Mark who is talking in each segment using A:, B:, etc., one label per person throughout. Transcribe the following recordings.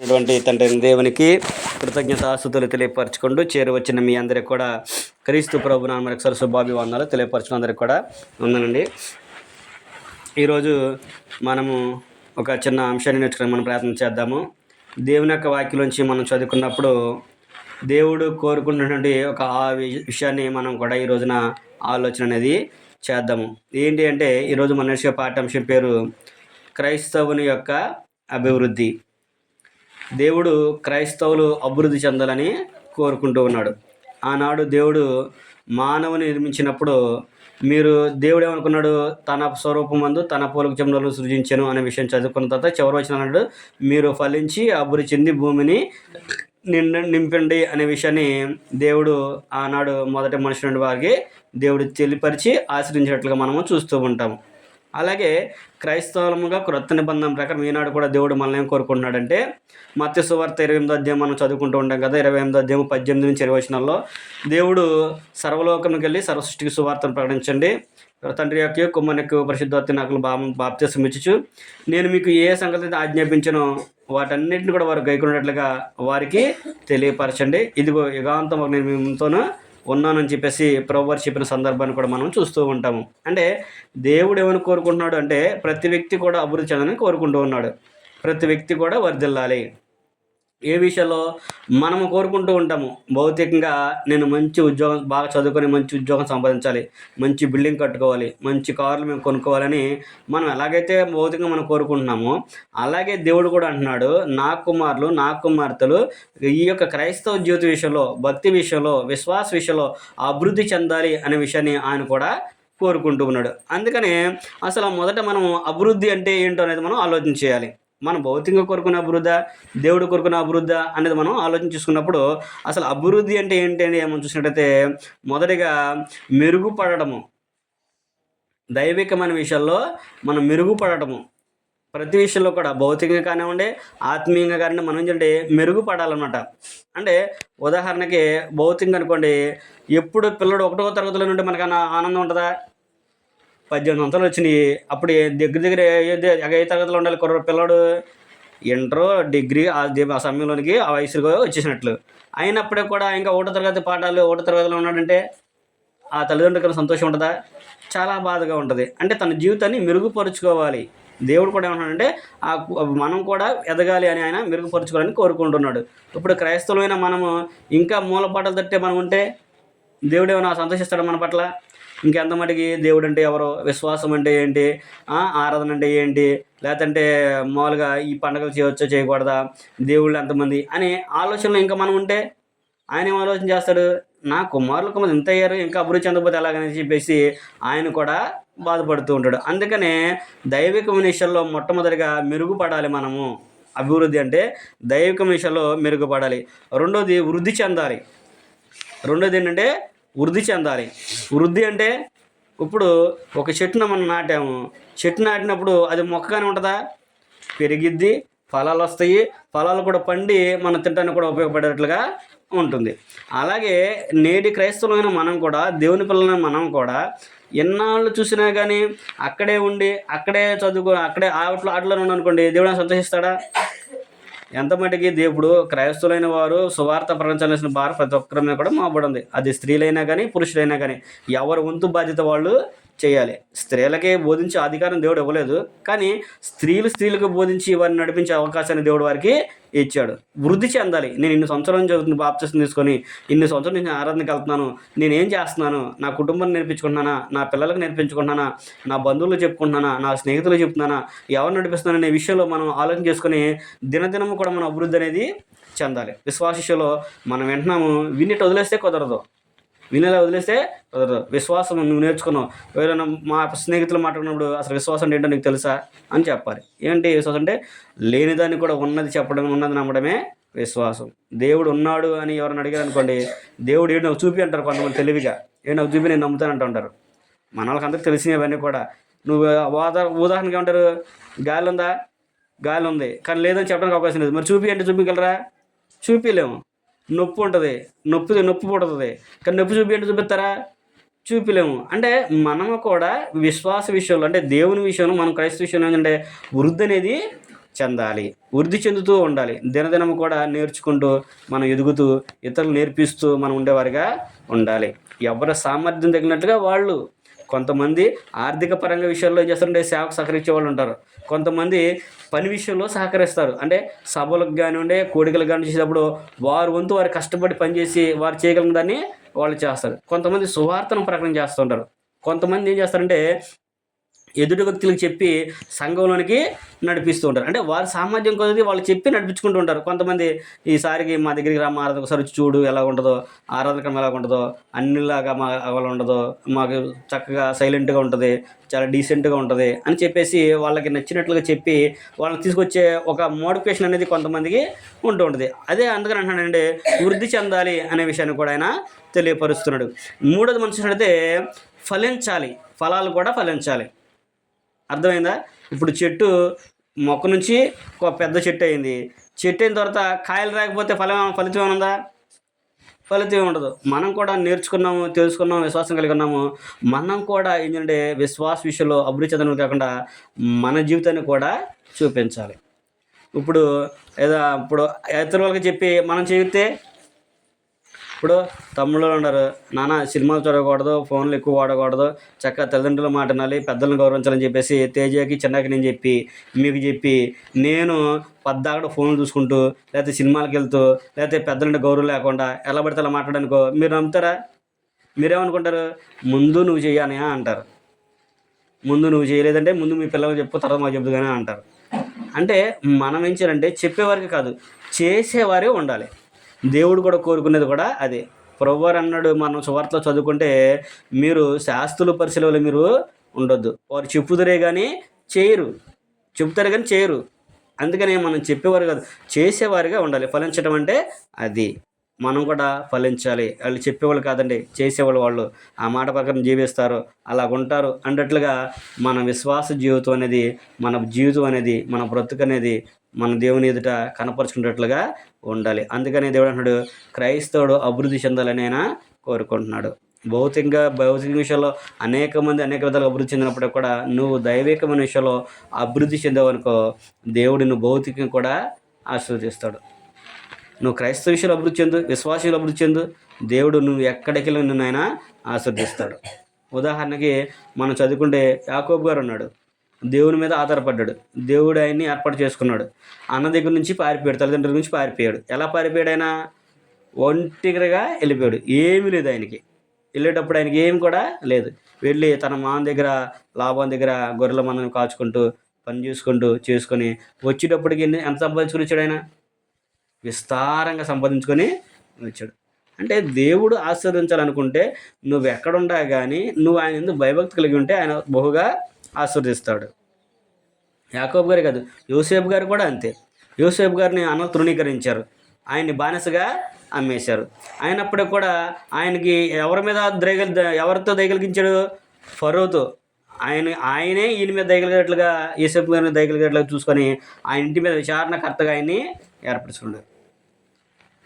A: అటువంటి తండ్రి దేవునికి కృతజ్ఞతాస్తుతులు తెలియపరచుకుంటూ చేరువచ్చిన మీ అందరికి కూడా క్రీస్తు ప్రభు నామమున మరొకసారి శుభాభివందనాలు తెలియపరచుకున్న అందరికి కూడా ఉందనండి. ఈరోజు మనము ఒక చిన్న అంశాన్ని నేర్చుకుని మనం ప్రయత్నం చేద్దాము. దేవుని యొక్క వాక్యంలోంచి మనం చదువుకున్నప్పుడు దేవుడు కోరుకున్నటువంటి ఒక విషయాన్ని మనం కూడా ఈ రోజున ఆలోచన అనేది చేద్దాము. ఏంటి అంటే ఈరోజు మన నేర్చుకునే పాఠ్యాంశం పేరు క్రైస్తవుని యొక్క అభివృద్ధి. దేవుడు క్రైస్తవులు అభివృద్ధి చెందాలని కోరుకుంటూ ఉన్నాడు. ఆనాడు దేవుడు మానవుని నిర్మించినప్పుడు దేవుడు ఏమనుకున్నాడు, తన స్వరూపమందు తన పోలిక చెందులను సృజించాను అనే విషయం చదువుకున్న తర్వాత చివరి వచ్చిన అన్నాడు, మీరు ఫలించి అభివృద్ధి చెంది భూమిని నింపండి అనే విషయాన్ని దేవుడు ఆనాడు మొదటి మనిషి నుండి వారికి దేవుడు తెలియపరిచి ఆశ్రయించినట్లుగా మనము చూస్తూ ఉంటాము. అలాగే క్రైస్తవులముగా క్రొత్త నిబంధన ప్రకారం ఈనాడు కూడా దేవుడు మనల్ని ఏం కోరుకుంటున్నాడంటే, మత్తయి సువార్త 28వ అధ్యాయం మనం చదువుకుంటూ ఉంటాం కదా. 28వ అధ్యాయం 18 నుంచి 20 వచనాల్లో దేవుడు సర్వలోకంకి వెళ్ళి సర్వసృష్టికి సువార్తను ప్రకటించండి, తండ్రి యొక్క కుమారునికి పరిశుద్ధాత్మ నాకు బాప్తిసం ఇచ్చుచు నేను మీకు ఏ సంగతి ఆజ్ఞాపించనో వాటన్నిటిని కూడా వారు గైకొన్నట్లుగా వారికి తెలియపరచండి, ఇదిగో యుగాంతం నేను మీతోనూ ఉన్నానని చెప్పేసి ప్రభువారు చెప్పిన సందర్భాన్ని కూడా మనం చూస్తూ ఉంటాము. అంటే దేవుడు ఏమని కోరుకుంటున్నాడు అంటే, ప్రతి వ్యక్తి కూడా అభివృద్ధి చెందాలని కోరుకుంటూ ఉన్నాడు. ప్రతి వ్యక్తి కూడా వర్ధిల్లాలి. ఏ విషయంలో మనము కోరుకుంటూ ఉంటాము, భౌతికంగా నేను మంచి ఉద్యోగం, బాగా చదువుకొని మంచి ఉద్యోగం సంపాదించాలి, మంచి బిల్డింగ్ కట్టుకోవాలి, మంచి కార్లు మేము కొనుక్కోవాలని మనం ఎలాగైతే భౌతికంగా మనం కోరుకుంటున్నామో, అలాగే దేవుడు కూడా అంటున్నాడు, నా కుమారులు నా కుమార్తెలు ఈ యొక్క క్రైస్తవ జీవిత విషయంలో, భక్తి విషయంలో, విశ్వాస విషయంలో అభివృద్ధి చెందాలి అనే విషయాన్ని ఆయన కూడా కోరుకుంటూ ఉన్నాడు. అందుకనే అసలు మొదట మనం అభివృద్ధి అంటే ఏంటో అనేది మనం ఆలోచన చేయాలి. మనం భౌతికంగా కోరుకునే అభివృద్ధి, దేవుడు కోరుకునే అభివృద్ధి అనేది మనం ఆలోచన చేసుకున్నప్పుడు అసలు అభివృద్ధి అంటే ఏంటి అని మనం చూసినట్టయితే, మొదటిగా మెరుగుపడటము. దైవికమైన విషయాల్లో మనం మెరుగుపడటము. ప్రతి విషయంలో కూడా భౌతికంగా కానివ్వండి, ఆత్మీయంగా కానివ్వండి, మనం ఏంటంటే మెరుగుపడాలన్నమాట. అంటే ఉదాహరణకి భౌతికంగా అనుకోండి, ఎప్పుడు పిల్లడు 1వ తరగతిలో నుండి మనకన్నా ఆనందం ఉంటుందా? 18 సంవత్సరాలు వచ్చినాయి, అప్పుడు దగ్గర ఏ తరగతిలో ఉండాలి పిల్లడు? ఇంటరు, డిగ్రీ ఆ సమయంలోనికి ఆ వయసులో వచ్చేసినట్లు. అయినప్పుడే కూడా ఇంకా 1వ తరగతి పాఠాలు 1వ తరగతిలో ఉన్నాడంటే ఆ తల్లిదండ్రులకు సంతోషం ఉంటుందా? చాలా బాధగా ఉంటుంది. అంటే తన జీవితాన్ని మెరుగుపరుచుకోవాలి. దేవుడు కూడా ఏమంటున్నాడంటే మనం కూడా ఎదగాలి అని ఆయన మెరుగుపరుచుకోవాలని కోరుకుంటున్నాడు. ఇప్పుడు క్రైస్తవులైన మనము ఇంకా మూలపాటలు తట్టే మనం ఉంటే దేవుడు ఏమైనా సంతోషిస్తాడు మన పట్ల? ఇంకెంత మటుకి దేవుడు అంటే ఎవరో, విశ్వాసం అంటే ఏంటి, ఆరాధన అంటే ఏంటి, లేదంటే మామూలుగా ఈ పండుగలు చేయవచ్చో చేయకూడదా, దేవుళ్ళు ఎంతమంది అనే ఆలోచనలు ఇంకా మనం ఉంటే ఆయన ఏం ఆలోచన చేస్తాడు? నా కుమారులకు ఇంత అయ్యారు, ఇంకా అభివృద్ధి చెందకపోతే ఎలాగని చెప్పేసి ఆయన కూడా బాధపడుతూ ఉంటాడు. అందుకనే దైవిక విషయంలో మొట్టమొదటిగా మెరుగుపడాలి మనము. అభివృద్ధి అంటే దైవిక విషయంలో మెరుగుపడాలి. రెండోది వృద్ధి చెందాలి. రెండోది ఏంటంటే వృద్ధి చెందాలి. వృద్ధి అంటే ఇప్పుడు ఒక చెట్టును మనం నాటాము, చెట్టు నాటినప్పుడు అది మొక్కగానే ఉంటుందా? పెరిగిద్ది, ఫలాలు వస్తాయి, ఫలాలు కూడా పండి మనం తినడానికి కూడా ఉపయోగపడేట్లుగా ఉంటుంది. అలాగే నేటి క్రైస్తవులైన మనం కూడా, దేవుని పిల్లలైన మనం కూడా ఎన్నాళ్ళు చూసినా కానీ అక్కడే ఉండి అక్కడే చదువుకో అక్కడే ఆటలో అనుకోండి, దేవుడు సంతోషిస్తాడా? ఎంత మటుకి దేవుడు క్రైస్తవులైన వారు సువార్త ప్రకటించాల్సిన భారం ప్రతి ఒక్కరి మీద కూడా మోపడింది. అది స్త్రీలైనా కానీ పురుషులైనా కానీ ఎవరి వంతు బాధ్యత వాళ్ళు చేయాలి. స్త్రీలకే బోధించే అధికారం దేవుడు ఇవ్వలేదు, కానీ స్త్రీలకు బోధించి వారిని నడిపించే అవకాశాన్ని దేవుడు వారికి ఇచ్చాడు. వృద్ధి చెందాలి. నేను ఇన్ని సంవత్సరాల నుంచి బాప్తిసం తీసుకొని ఇన్ని సంవత్సరాల నుంచి ఆరాధనకి వెళ్తున్నాను, నేనేం చేస్తున్నాను? నా కుటుంబాన్ని నేర్పించుకుంటున్నానా? నా పిల్లలకు నేర్పించుకుంటున్నానా? నా బంధువులు చెప్పుకుంటున్నానా? నా స్నేహితులు చెప్తున్నానా? ఎవరు నడిపిస్తున్నాను అనే విషయంలో మనం ఆలోచన చేసుకొని దినదినము కూడా మనం అభివృద్ధి అనేది చెందాలి. విశ్వాస విషయంలో మనం వింటున్నాము, వినిటి వదిలేస్తే కుదరదు. వినేలా వదిలేస్తే కుదరదు. విశ్వాసం నువ్వు నేర్చుకున్నావు, ఎవరైనా మా స్నేహితులు మాట్లాడినప్పుడు అసలు విశ్వాసం ఏంటో నీకు తెలుసా అని చెప్పాలి. ఏంటి విశ్వాసం అంటే? లేనిదాన్ని కూడా ఉన్నది చెప్పడం, ఉన్నది నమ్మడమే విశ్వాసం. దేవుడు ఉన్నాడు అని ఎవరైనా అడిగారు అనుకోండి, దేవుడు ఏంటి నాకు చూపి అంటారు కొంతమంది తెలివిగా. ఏంటి నాకు చూపి నేను నమ్ముతానంటూ ఉంటారు. మన వాళ్ళకి అందరికీ తెలిసినవన్నీ కూడా. నువ్వు ఉదాహరణకి ఏమంటారు? గాలి ఉందా? గాలి ఉంది, కానీ లేదని చెప్పడానికి అవకాశం లేదు. మరి చూపి అంటే చూపించగలరా? చూపించలేము. నొప్పి ఉంటుంది, నొప్పి పుడుతుంది, కానీ నొప్పి చూపి అంటే చూపిస్తారా? చూపిలేము. అంటే మనము కూడా విశ్వాస విషయంలో, అంటే దేవుని విషయంలో, మనం క్రైస్తవ విషయంలో ఏంటంటే వృద్ధి అనేది చెందాలి, వృద్ధి చెందుతూ ఉండాలి. దినదినం కూడా నేర్చుకుంటూ మనం ఎదుగుతూ ఇతరులు నేర్పిస్తూ మనం ఉండేవారిగా ఉండాలి. ఎవరి సామర్థ్యం తగినట్టుగా వాళ్ళు. కొంతమంది ఆర్థిక పరంగా విషయాల్లో ఏం చేస్తారంటే సేవకు సహకరించే వాళ్ళు ఉంటారు. కొంతమంది పని విషయంలో సహకరిస్తారు. అంటే సభలకు కానివ్వండి, కోడికలకు కానీ చేసేటప్పుడు వారి వంతు వారు కష్టపడి పనిచేసి వారు చేయగలిగిన దాన్ని వాళ్ళు చేస్తారు. కొంతమంది సువార్తను ప్రకటన చేస్తుంటారు. కొంతమంది ఏం చేస్తారంటే ఎదుటి వ్యక్తులకు చెప్పి సంఘంలోనికి నడిపిస్తూ ఉంటారు. అంటే వారి సామర్థ్యం కొద్దీ వాళ్ళు చెప్పి నడిపించుకుంటూ ఉంటారు. కొంతమంది ఈసారికి మా దగ్గరికి రా, మా ఆరాధన ఒకసారి వచ్చి చూడు ఎలా ఉంటుందో, ఆరాధన క్రమం ఎలా ఉంటుందో, అన్నిలాగా మా అలా ఉండదు, మాకు చక్కగా సైలెంట్గా ఉంటుంది, చాలా డీసెంట్గా ఉంటుంది అని చెప్పేసి వాళ్ళకి నచ్చినట్లుగా చెప్పి వాళ్ళని తీసుకొచ్చే ఒక మోటివేషన్ అనేది కొంతమందికి ఉంటూ ఉంటుంది. అదే అందుకని అంటున్నానంటే వృద్ధి చెందాలి అనే విషయాన్ని కూడా ఆయన తెలియపరుస్తున్నాడు. మూడోది మనం చూసినట్లయితే ఫలించాలి, ఫలాలు కూడా ఫలించాలి. అర్థమైందా? ఇప్పుడు చెట్టు మొక్క నుంచి ఒక పెద్ద చెట్టు అయింది. చెట్టు అయిన తర్వాత కాయలు రాకపోతే ఫలితం ఏమైనా ఉందా? ఫలితం ఉండదు. మనం కూడా నేర్చుకున్నాము, తెలుసుకున్నాము, విశ్వాసం కలిగి ఉన్నాము. మనం కూడా ఏంటంటే విశ్వాస విషయంలో అభివృద్ధి చెందడం కాకుండా మన జీవితాన్ని కూడా చూపించాలి. ఇప్పుడు ఇప్పుడు ఇతర వాళ్ళకి చెప్పి మనం చెబితే, ఇప్పుడు తమ్ముళ్ళు ఉన్నారు, నాన్న సినిమాలు చూడకూడదు, ఫోన్లు ఎక్కువ వాడకూడదు, చక్కగా తల్లిదండ్రుల మాట వినాలి, పెద్దలను గౌరవించాలని చెప్పేసి తేజకి చిన్నకి నేను చెప్పి మీకు చెప్పి నేను పద్దాకడ ఫోన్లు చూసుకుంటూ లేకపోతే సినిమాలకు వెళ్తూ లేకపోతే పెద్దలంటే గౌరవం లేకుండా ఎలా పడితే అలా మాట్లాడనుకో మీరు నమ్ముతారా? మీరేమనుకుంటారు? ముందు నువ్వు చెయ్యాలి అంటారు. ముందు నువ్వు చేయలేదంటే ముందు మీ పిల్లలకు చెప్పు, తర్వాత మాకు చెబుతూ కానీ అంటారు. అంటే మనం ఏం చేయాలంటే చెప్పేవారికి కాదు, చేసేవారే ఉండాలి. దేవుడు కూడా కోరుకునేది కూడా అదే. ప్రభువారు అన్నాడు, మనం సువార్తలో చదువుకుంటే మీరు శాస్త్రుల పరిశీలనలో మీరు ఉండొద్దు, వారు చెప్పుదరే కానీ చేయరు, చెప్తారు కానీ చేయరు. అందుకని మనం చెప్పేవారు కాదు, చేసేవారిగా ఉండాలి. ఫలించడం అంటే అది. మనం కూడా ఫలించాలి. వాళ్ళు చెప్పేవాళ్ళు కాదండి, చేసేవాళ్ళు. వాళ్ళు ఆ మాట ప్రకారం జీవిస్తారు, అలాగుంటారు అన్నట్లుగా మన విశ్వాస జీవితం అనేది, మన జీవితం అనేది, మన బ్రతుకు అనేది మన దేవుని ఎదుట కనపరుచుకునేటట్లుగా ఉండాలి. అందుకనే దేవుడు అంటున్నాడు, క్రైస్తవుడు అభివృద్ధి చెందాలని ఆయన కోరుకుంటున్నాడు. భౌతిక విషయంలో అనేక మంది అనేక విధాలుగా అభివృద్ధి చెందినప్పుడు కూడా నువ్వు దైవికమైన విషయంలో అభివృద్ధి చెందావనుకో దేవుడు నువ్వు భౌతికంగా కూడా ఆశీర్వదిస్తాడు. నువ్వు క్రైస్తవ విషయంలో అభివృద్ధి చెందు, విశ్వాసంలో అభివృద్ధి చెందు, దేవుడు నువ్వు ఎక్కడికి వెళ్ళి నిన్ను ఆయన ఆశీర్వదిస్తాడు. ఉదాహరణకి మనం చదువుకుంటే యాకోబు గారు ఉన్నాడు, దేవుని మీద ఆధారపడ్డాడు, దేవుడు ఆయన్ని ఏర్పాటు చేసుకున్నాడు. అన్న దగ్గర నుంచి పారిపోయాడు, తల్లిదండ్రుల నుంచి పారిపోయాడు. ఎలా పారిపోయాడు? ఆయన ఒంటిగా వెళ్ళిపోయాడు. ఏమీ లేదు ఆయనకి. వెళ్ళేటప్పుడు ఆయనకి ఏమి కూడా లేదు. వెళ్ళి తన మామ దగ్గర లాభం దగ్గర గొర్రెల మందని కాచుకుంటూ పని చేసుకొని వచ్చేటప్పటికి ఎంత సంపాదించుకుని వచ్చాడు? ఆయన విస్తారంగా సంపాదించుకొని వచ్చాడు. అంటే దేవుడు ఆశీర్వదించాలనుకుంటే నువ్వు ఎక్కడుండా కానీ నువ్వు ఆయన ఎందుకు భయభక్తి కలిగి ఉంటే ఆయన బహుగా ఆశీర్వదిస్తాడు. యాకోబు గారు కాదు, యోసేపు గారు కూడా అంతే. యోసేపు గారిని అన్నలు తృణీకరించారు, ఆయన్ని బానిసగా అమ్మేశారు. అయినప్పటికీ కూడా ఆయనకి ఎవరితో దయగలిగించాడు? ఫరోతో. ఆయనే ఈయన మీద దయగలిగేట్లుగా, యోసేపు గారిని దయగలిగేట్లుగా చూసుకొని ఆయన ఇంటి మీద విచారణకర్తగా ఆయన్ని ఏర్పరచుకున్నాడు.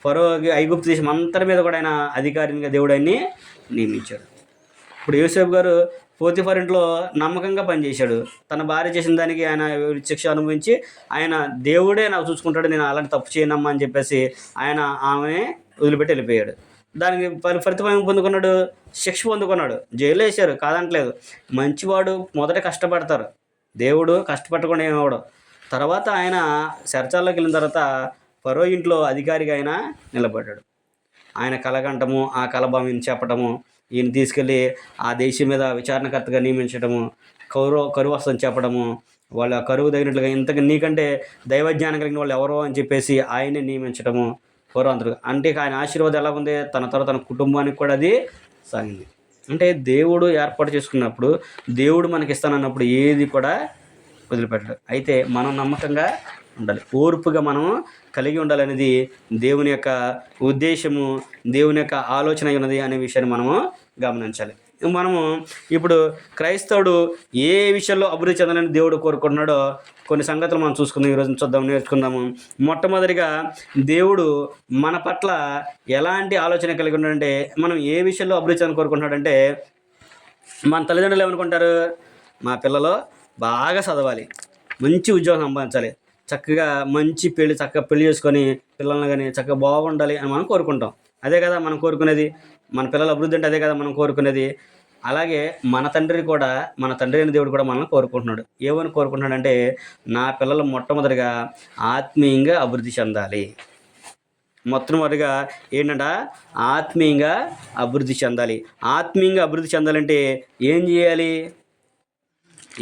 A: ఫరోకి ఐగుప్తు దేశం అంతటి మీద కూడా ఆయన అధికారిగా దేవుడు ఆయన్ని నియమించాడు. ఇప్పుడు యోసేపు గారు పోతిఫర్ ఇంట్లో నమ్మకంగా పనిచేశాడు. తన భార్య చేసిన దానికి ఆయన శిక్ష అనుభవించి ఆయన దేవుడే నాకు చూసుకుంటాడు, నేను అలాంటి తప్పు చేయనమ్మా అని చెప్పేసి ఆయన ఆమె వదిలిపెట్టి వెళ్ళిపోయాడు. దానికి ఫలితం పొందుకున్నాడు, శిక్ష పొందుకున్నాడు. జైలు వేశారు, కాదంటలేదు. మంచివాడు మొదట కష్టపడతారు, దేవుడు కష్టపడకుండా ఏమవడం. తర్వాత ఆయన చెరచాల్లోకి వెళ్ళిన తర్వాత ఫరో ఇంట్లో అధికారిగా ఆయన నిలబడ్డాడు. ఆయన కలగంటము, ఆ కలభామిని చెప్పటము, ఈయన తీసుకెళ్ళి ఆ దేశం మీద విచారణకర్తగా నియమించడము, కరువు వస్తుందని చెప్పడము, వాళ్ళ కరువు తగినట్లుగా ఇంతకు నీకంటే దైవజ్ఞానం కలిగిన వాళ్ళు ఎవరో అని చెప్పేసి ఆయనే నియమించడము ఫరో అందరూ. అంటే ఆయన ఆశీర్వాదం ఎలా ఉంది? తన తర్వాత తన కుటుంబానికి కూడా అది సాగింది. అంటే దేవుడు ఏర్పాటు చేసుకున్నప్పుడు, దేవుడు మనకి ఇస్తానన్నప్పుడు ఏది కూడా వదిలిపెట్టడు. అయితే మనం నమ్మకంగా ఉండాలి, ఓర్పుగా మనం కలిగి ఉండాలనేది దేవుని యొక్క ఉద్దేశము, దేవుని యొక్క ఆలోచన ఉన్నది అనే విషయాన్ని మనము గమనించాలి. మనము ఇప్పుడు క్రైస్తవుడు ఏ విషయంలో అభివృద్ధి చెందాలని దేవుడు కోరుకుంటున్నాడో కొన్ని సంగతులు మనం చూసుకుందాం, ఈరోజు నేర్చుకుందాము. మొట్టమొదటిగా దేవుడు మన పట్ల ఎలాంటి ఆలోచన కలిగి ఉన్నాడంటే, మనం ఏ విషయంలో అభివృద్ధి చెందాలని కోరుకుంటున్నాడంటే, మన తల్లిదండ్రులు ఏమనుకుంటారు? మా పిల్లలు బాగా చదవాలి, మంచి ఉద్యోగం సంపాదించాలి, చక్కగా మంచి పెళ్లి చక్కగా పెళ్లి చేసుకొని పిల్లల్ని కానీ చక్కగా బాగుండాలి అని మనం కోరుకుంటాం. అదే కదా మనం కోరుకునేది. మన పిల్లల అభివృద్ధి అంటే అదే కదా మనం కోరుకునేది. అలాగే మన తండ్రి కూడా, మన తండ్రి అయిన దేవుడు కూడా మనల్ని కోరుకుంటున్నాడు. ఏమని కోరుకుంటున్నాడంటే, నా పిల్లలు మొట్టమొదటిగా ఆత్మీయంగా అభివృద్ధి చెందాలి. మొట్టమొదటిగా ఏంటంట, ఆత్మీయంగా అభివృద్ధి చెందాలి. ఆత్మీయంగా అభివృద్ధి చెందాలంటే ఏం చేయాలి,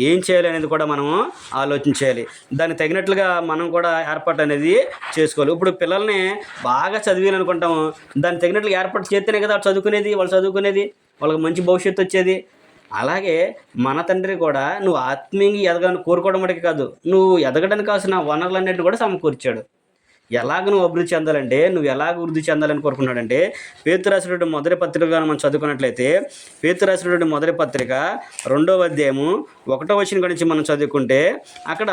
A: ఏం చేయాలి అనేది కూడా మనము ఆలోచించాలి. దానికి తగినట్లుగా మనం కూడా ఏర్పాటు అనేది చేసుకోవాలి. ఇప్పుడు పిల్లల్ని బాగా చదివాలనుకుంటాము, దానికి తగినట్లుగా ఏర్పాటు చేస్తేనే కదా వాళ్ళు చదువుకునేది, వాళ్ళకి మంచి భవిష్యత్తు వచ్చేది. అలాగే మన తండ్రి కూడా నువ్వు ఆత్మీయంగా ఎదగాలని కోరుకోవడం మటుకు కాదు, నువ్వు ఎదగడానికి కావాల్సిన వనరులన్నింటినీ కూడా సమకూర్చాడు. ఎలాగ నువ్వు అభివృద్ధి చెందాలంటే, నువ్వు ఎలాగ వృద్ధి చెందాలని కోరుకున్నాడంటే, పేతురు రాసినటువంటి మొదటి పత్రికగా మనం చదువుకున్నట్లయితే, పేతురు రాసినటువంటి మొదటి పత్రిక 2వ అధ్యాయము 1వ వచనం గురించి మనం చదువుకుంటే, అక్కడ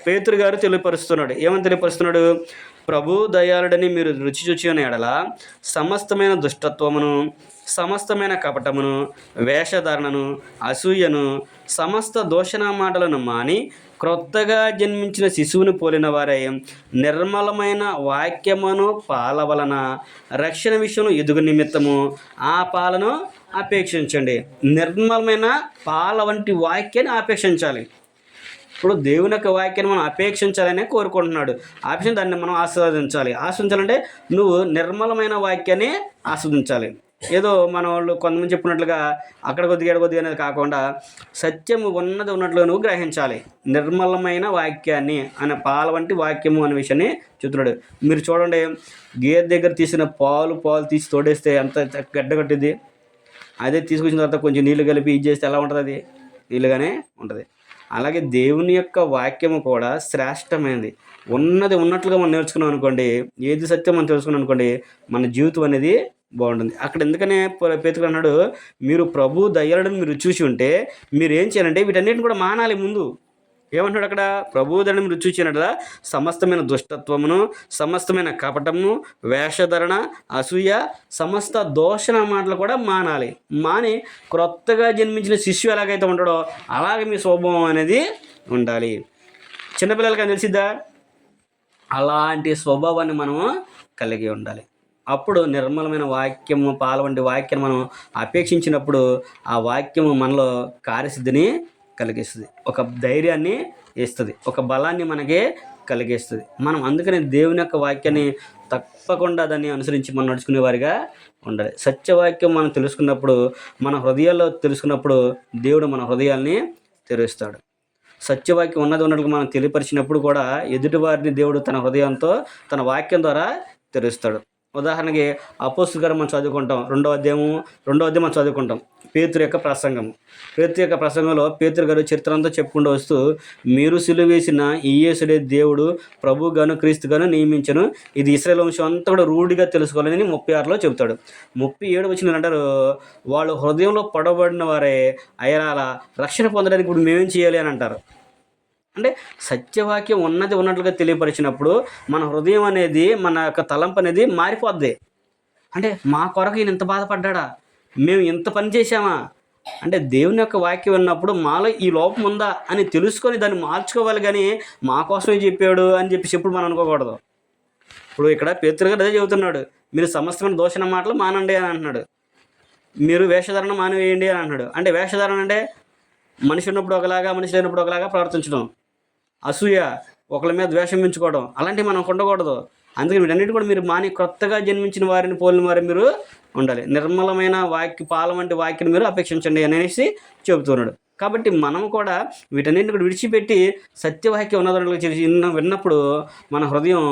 A: పేతురు గారు తెలియపరుస్తున్నాడు. ఏమని తెలియపరుస్తున్నాడు? ప్రభు దయాళుడని మీరు రుచి చూచిన ఎడల సమస్తమైన దుష్టత్వమును, సమస్తమైన కపటమును, వేషధారణను, అసూయను, సమస్త దూషణ మాటలను మాని క్రొత్తగా జన్మించిన శిశువుని పోలిన వారై నిర్మలమైన వాక్యమును పాల వలన రక్షణ విషయం ఎదుగు నిమిత్తము ఆ పాలను అపేక్షించండి. నిర్మలమైన పాల వంటి వాక్యాన్ని అపేక్షించాలి. ఇప్పుడు దేవుని యొక్క వాక్యాన్ని మనం అపేక్షించాలనే కోరుకుంటున్నాడు. దాన్ని మనం ఆస్వాదించాలంటే నువ్వు నిర్మలమైన వాక్యాన్ని ఆస్వాదించాలి. ఏదో మన వాళ్ళు కొంతమంది చెప్పినట్లుగా అక్కడ కొద్దిగా అనేది కాకుండా సత్యము ఉన్నట్లుగా నువ్వు గ్రహించాలి. నిర్మలమైన వాక్యాన్ని అనే పాల వంటి వాక్యము అనే విషయాన్ని చెప్తున్నాడు. మీరు చూడండి, గేదె దగ్గర తీసిన పాలు తీసి తోడేస్తే ఎంత గడ్డ కట్టింది. అదే తీసుకొచ్చిన తర్వాత కొంచెం నీళ్ళు కలిపి ఇది చేస్తే ఎలా ఉంటుంది? అది నీళ్ళుగానే ఉంటుంది. అలాగే దేవుని యొక్క వాక్యము కూడా శ్రేష్టమైనది. ఉన్నట్లుగా మనం నేర్చుకున్నాం అనుకోండి, ఏది సత్యం మనం తెలుసుకున్నాం అనుకోండి, మన జీవితం అనేది బాగుంటుంది. అక్కడ ఎందుకనే పేతురు అన్నాడు, మీరు ప్రభు దయలను మీరు చూసి ఉంటే మీరు ఏం చేయాలంటే వీటన్నిటిని కూడా మానాలి. ముందు ఏమంటాడు అక్కడ? ప్రభు దయలను మీరు చూసినట్ల సమస్తమైన దుష్టత్వమును, సమస్తమైన కపటమును, వేషధరణ, అసూయ, సమస్త దోషణ మాటలు కూడా మానాలి. మాని క్రొత్తగా జన్మించిన శిశువు ఎలాగైతే ఉంటాడో అలాగే మీ స్వభావం అనేది ఉండాలి. చిన్నపిల్లలకి అని తెలిసిద్దా? అలాంటి స్వభావాన్ని మనము కలిగి ఉండాలి. అప్పుడు నిర్మలమైన వాక్యము పాల వంటి వాక్యాన్ని మనం అపేక్షించినప్పుడు ఆ వాక్యము మనలో కార్యసిద్ధిని కలిగిస్తుంది, ఒక ధైర్యాన్ని ఇస్తుంది, ఒక బలాన్ని మనకి కలిగిస్తుంది. మనం అందుకని దేవుని యొక్క వాక్యాన్ని తప్పకుండా దాన్ని అనుసరించి మనం నడుచుకునే వారిగా ఉండాలి. సత్యవాక్యం మనం తెలుసుకున్నప్పుడు, మన హృదయాల్లో తెలుసుకున్నప్పుడు దేవుడు మన హృదయాల్ని తెరుస్తాడు. సత్యవాక్యం ఉన్నట్లుగా మనం తెలియపరిచినప్పుడు కూడా ఎదుటివారిని దేవుడు తన హృదయంతో తన వాక్యం ద్వారా తెరుస్తాడు. ఉదాహరణకి అపోస్తలుల కార్యం మనం చదువుకుంటాం, 2వ అధ్యాయం మనం చదువుకుంటాం. పేతురు యొక్క ప్రసంగంలో పేతురు గారు చరిత్ర అంతా చెప్పుకుంటూ వస్తూ, మీరు సిలువ వేసిన ఈ యేసుడే దేవుడు ప్రభుగాను క్రీస్తుగాను నియమించను, ఇది ఇశ్రాయేలు వంశం అంతా కూడా రూఢిగా తెలుసుకోవాలని 36లో చెబుతాడు. 37 వచనం అంటారు, వాళ్ళు హృదయంలో పడబడిన వారే అయ్యాల రక్షణ పొందడానికి ఇప్పుడు మేమేం చేయాలి అని అంటారు. అంటే సత్యవాక్యం ఉన్నట్లుగా తెలియపరిచినప్పుడు మన హృదయం అనేది, మన యొక్క తలంపు అనేది మారిపోద్ది. అంటే మా కొరకు ఈయన ఇంత బాధపడ్డా, మేము ఇంత పని చేశామా అంటే దేవుని యొక్క వాక్యం ఉన్నప్పుడు మాలో ఈ లోపం ఉందా అని తెలుసుకొని దాన్ని మార్చుకోవాలి. కానీ మా కోసమే చెప్పాడు అని చెప్పేసి ఎప్పుడు మనం అనుకోకూడదు. ఇప్పుడు ఇక్కడ పేతురు గారు అదే చెబుతున్నాడు, మీరు సమస్తమైన దోషణ మాటలు మానండి అని అంటున్నాడు. మీరు వేషధారణ మానివేయండి అని అంటున్నాడు. అంటే వేషధారణ అంటే మనిషి ఉన్నప్పుడు ఒకలాగా, మనిషి లేనప్పుడు ఒకలాగా ప్రవర్తించడం, అసూయ, ఒకరి మీద ద్వేషం పెంచుకోవడం, అలాంటివి మనం ఉండకూడదు. అందుకని వీటన్నిటి కూడా మీరు మాని క్రొత్తగా జన్మించిన వారిని పోలిన వారిని మీరు ఉండాలి. నిర్మలమైన పాల వంటి వాక్యను మీరు అపేక్షించండి అనేసి చెబుతున్నాడు. కాబట్టి మనం కూడా వీటన్నింటిని కూడా విడిచిపెట్టి సత్యవాక్యం ఉన్నదానికి విన్నప్పుడు మన హృదయం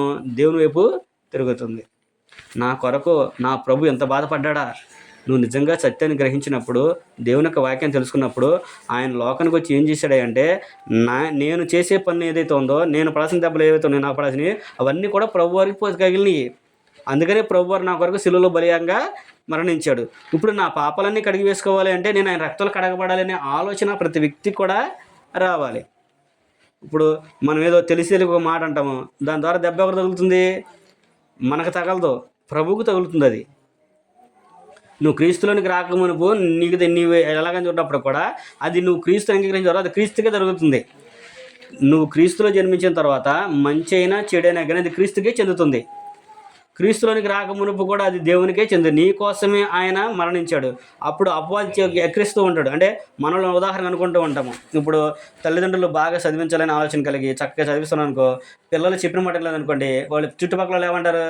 A: దేవుని వైపు తిరుగుతుంది. నా కొరకు నా ప్రభు ఎంత బాధపడ్డా, నువ్వు నిజంగా సత్యాన్ని గ్రహించినప్పుడు, దేవుని యొక్క వాక్యం తెలుసుకున్నప్పుడు ఆయన లోకానికి వచ్చి ఏం చేశాడంటే, నేను చేసే పని ఏదైతే ఉందో, నేను పడాల్సిన దెబ్బలు ఏవైతే ఉన్నాయో, నాకు పడాల్సినవి అవన్నీ కూడా ప్రభు వారికి తగిలినాయి. అందుకనే ప్రభు వారు నా కొరకు శిలువలో బలియాగంగా మరణించాడు. ఇప్పుడు నా పాపాలన్నీ కడిగి వేసుకోవాలి అంటే నేను ఆయన రక్తంలో కడగబడాలి అనే ఆలోచన ప్రతి వ్యక్తికి కూడా రావాలి. ఇప్పుడు మనం ఏదో తెలిసి ఒక మాట అంటాము, దాని ద్వారా దెబ్బ ఎవరు తగులుతుంది? మనకు తగలదు, ప్రభువుకు తగులుతుంది. అది నువ్వు క్రీస్తులోనికి రాకమునుపు నీవు ఎలాగని చూడప్పుడు కూడా అది నువ్వు క్రీస్తు అంగీకరించారో అది క్రీస్తుకే జరుగుతుంది. నువ్వు క్రీస్తులో జన్మించిన తర్వాత మంచి అయినా చెడైనా కానీ అది క్రీస్తుకే చెందుతుంది. క్రీస్తులోనికి రాక మునుపు కూడా అది దేవునికే చెంది నీ కోసమే ఆయన మరణించాడు. అప్పుడు అపవాది ఎక్కిరిస్తూ ఉంటాడు. అంటే మనలో ఉదాహరణ అనుకుంటూ ఉంటాము. ఇప్పుడు తల్లిదండ్రులు బాగా చదివించాలని ఆలోచన కలిగి చక్కగా చదివిస్తున్నాను అనుకో, పిల్లలు చెప్పిన మాట లేదనుకోండి, వాళ్ళు చుట్టుపక్కల ఏమంటారు,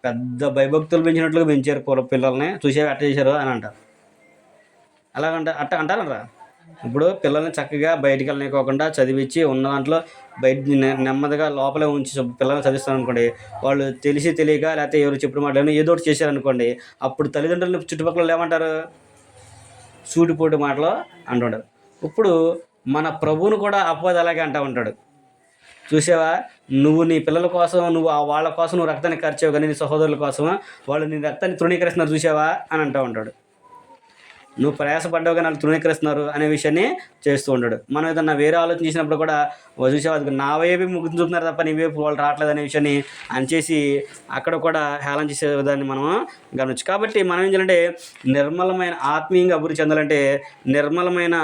A: పెద్ద భయభక్తులు పెంచినట్లుగా పెంచారు పిల్లల్ని, చూసేవి అట్ట చేశారు అని అంటారు. అట్ట అంటారా? ఇప్పుడు పిల్లల్ని చక్కగా బయటికి వెళ్ళనివ్వకుండా చదివించి ఉన్న దాంట్లో బయట నెమ్మదిగా లోపలే ఉంచి పిల్లల్ని చదివిస్తాను అనుకోండి, వాళ్ళు తెలిసి తెలియక లేకపోతే ఎవరు చెప్పిన మాటలు ఏదో ఒకటి చేశారనుకోండి, అప్పుడు తల్లిదండ్రులు చుట్టుపక్కల ఏమంటారు, సూటిపోటి మాటలు అంటుంటారు. ఇప్పుడు మన ప్రభువును కూడా అపవాది అలాగే అంటూ ఉంటాడు. చూసావా, నువ్వు నీ పిల్లల కోసం నువ్వు వాళ్ళ కోసం నువ్వు రక్తాన్ని ఖర్చావు, కానీ నీ సహోదరుల కోసం వాళ్ళు నీ రక్తాన్ని తృణీకరిస్తున్నారు చూసావా అని అంటూ ఉంటాడు. నువ్వు ప్రయాసపడ్డావు కానీ వాళ్ళు తృణీకరిస్తున్నారు అనే విషయాన్ని చేస్తూ ఉంటాడు. మనం ఏదన్నా వేరే ఆలోచన చేసినప్పుడు కూడా చూసావా, అది నా వైపు ముగ్గు చూపుతున్నారు తప్ప నీ వైపు వాళ్ళు రావట్లేదు అనే విషయాన్ని చేసి అక్కడ కూడా హేళన చేసేదాన్ని మనం గమనించు. కాబట్టి మనం ఏం చేయాలంటే, నిర్మలమైన ఆత్మీయంగా అభివృద్ధి చెందాలంటే నిర్మలమైన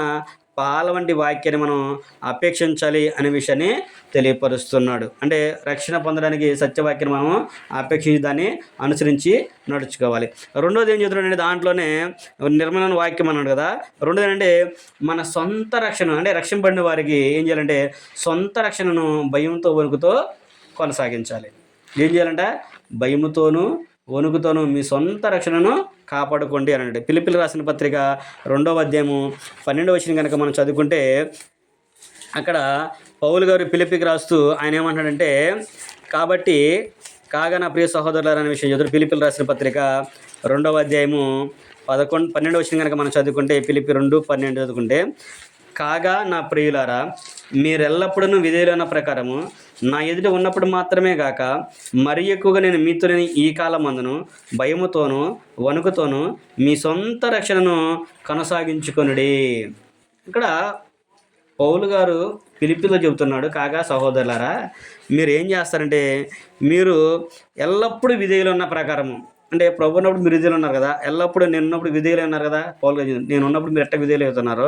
A: పాల వంటి వాక్యాన్ని మనం అపేక్షించాలి అనే విషయాన్ని తెలియపరుస్తున్నాడు. అంటే రక్షణ పొందడానికి సత్యవాక్యాన్ని మనం అపేక్షించి దాన్ని అనుసరించి నడుచుకోవాలి. రెండోది ఏం చెప్తున్నాడంటే, దాంట్లోనే నిర్మలమైన వాక్యం అన్నాడు కదా, రెండోది ఏంటంటే మన సొంత రక్షణ, అంటే రక్షింపడిన వారికి ఏం చేయాలంటే సొంత రక్షణను భయంతో వణుకుతో కొనసాగించాలి. ఏం చేయాలంటే భయముతోనూ వణుకుతోనూ మీ సొంత రక్షణను కాపాడుకోండి అని అంటే. ఫిలిప్పీయులకు రాసిన పత్రిక 2వ అధ్యాయము 12వ వచనం కనుక మనం చదువుకుంటే, అక్కడ పౌలు గారు ఫిలిప్పీకి రాస్తూ ఆయన ఏమంటాడంటే, కాబట్టి కాగా నా ప్రియ సహోదరులారా అనే విషయం చదువు. ఫిలిప్పీయులకు రాసిన పత్రిక 2వ అధ్యాయము 12వ వచనం కనుక మనం చదువుకుంటే, ఫిలిప్పీ 2:12 చదువుకుంటే, కాగా నా ప్రియులారా మీరెల్లప్పుడూ విధేయులైన ప్రకారము నా ఎదుట ఉన్నప్పుడు మాత్రమే గాక మరి ఎక్కువగా నేను మీతోని ఈ కాలమందును భయముతోనూ వణుకుతోనూ మీ సొంత రక్షణను కొనసాగించుకొనుడి. ఇక్కడ పౌలు గారు ఫిలిప్పీలో చెబుతున్నాడు, కాగా సహోదరులారా మీరు ఏం చేస్తారంటే, మీరు ఎల్లప్పుడూ విధేయులు ఉన్న ప్రకారము, అంటే ప్రభు ఉన్నప్పుడు మీరు విధేయులు ఉన్నారు కదా, ఎల్లప్పుడూ నేను ఉన్నప్పుడు విధేయులు ఉన్నారు కదా, పౌలు నేను ఉన్నప్పుడు మీరు ఎట్ట విధేయులు అవుతున్నారు,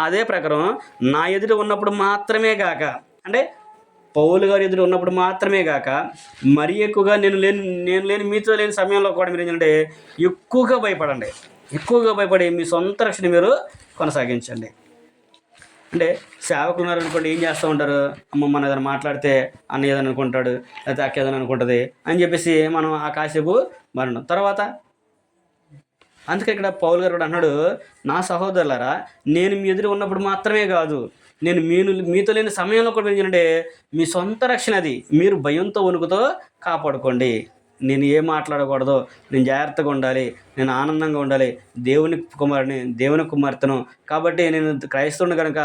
A: అదే ప్రకారం నా ఎదుట ఉన్నప్పుడు మాత్రమే గాక, అంటే పౌలు గారు ఎదురు ఉన్నప్పుడు మాత్రమే గాక మరీ ఎక్కువగా నేను లేని మీతో లేని సమయంలో కూడా మీరు ఏంటంటే ఎక్కువగా భయపడి మీ సొంత రక్షణ మీరు కొనసాగించండి. అంటే సేవకులు ఉన్నారనుకోండి, ఏం చేస్తూ ఉంటారు, అమ్మ మనం ఏదైనా మాట్లాడితే అన్న ఏదని అనుకుంటాడు, లేకపోతే అక్క ఏదని అనుకుంటుంది అని చెప్పేసి మనం ఆ కాసేపు మరణం తర్వాత. అందుకే ఇక్కడ పౌలు గారు కూడా అన్నాడు, నా సహోదరులారా నేను మీ ఎదురు ఉన్నప్పుడు మాత్రమే కాదు, నేను మీతో లేని సమయంలో కూడా ఏంటంటే మీ సొంత రక్షణ అది మీరు భయంతో వణుకుతో కాపాడుకోండి. నేను ఏం మాట్లాడకూడదు, నేను జాగ్రత్తగా ఉండాలి, నేను ఆనందంగా ఉండాలి, దేవుని కుమార్తెను కాబట్టి నేను క్రైస్తవుని కనుక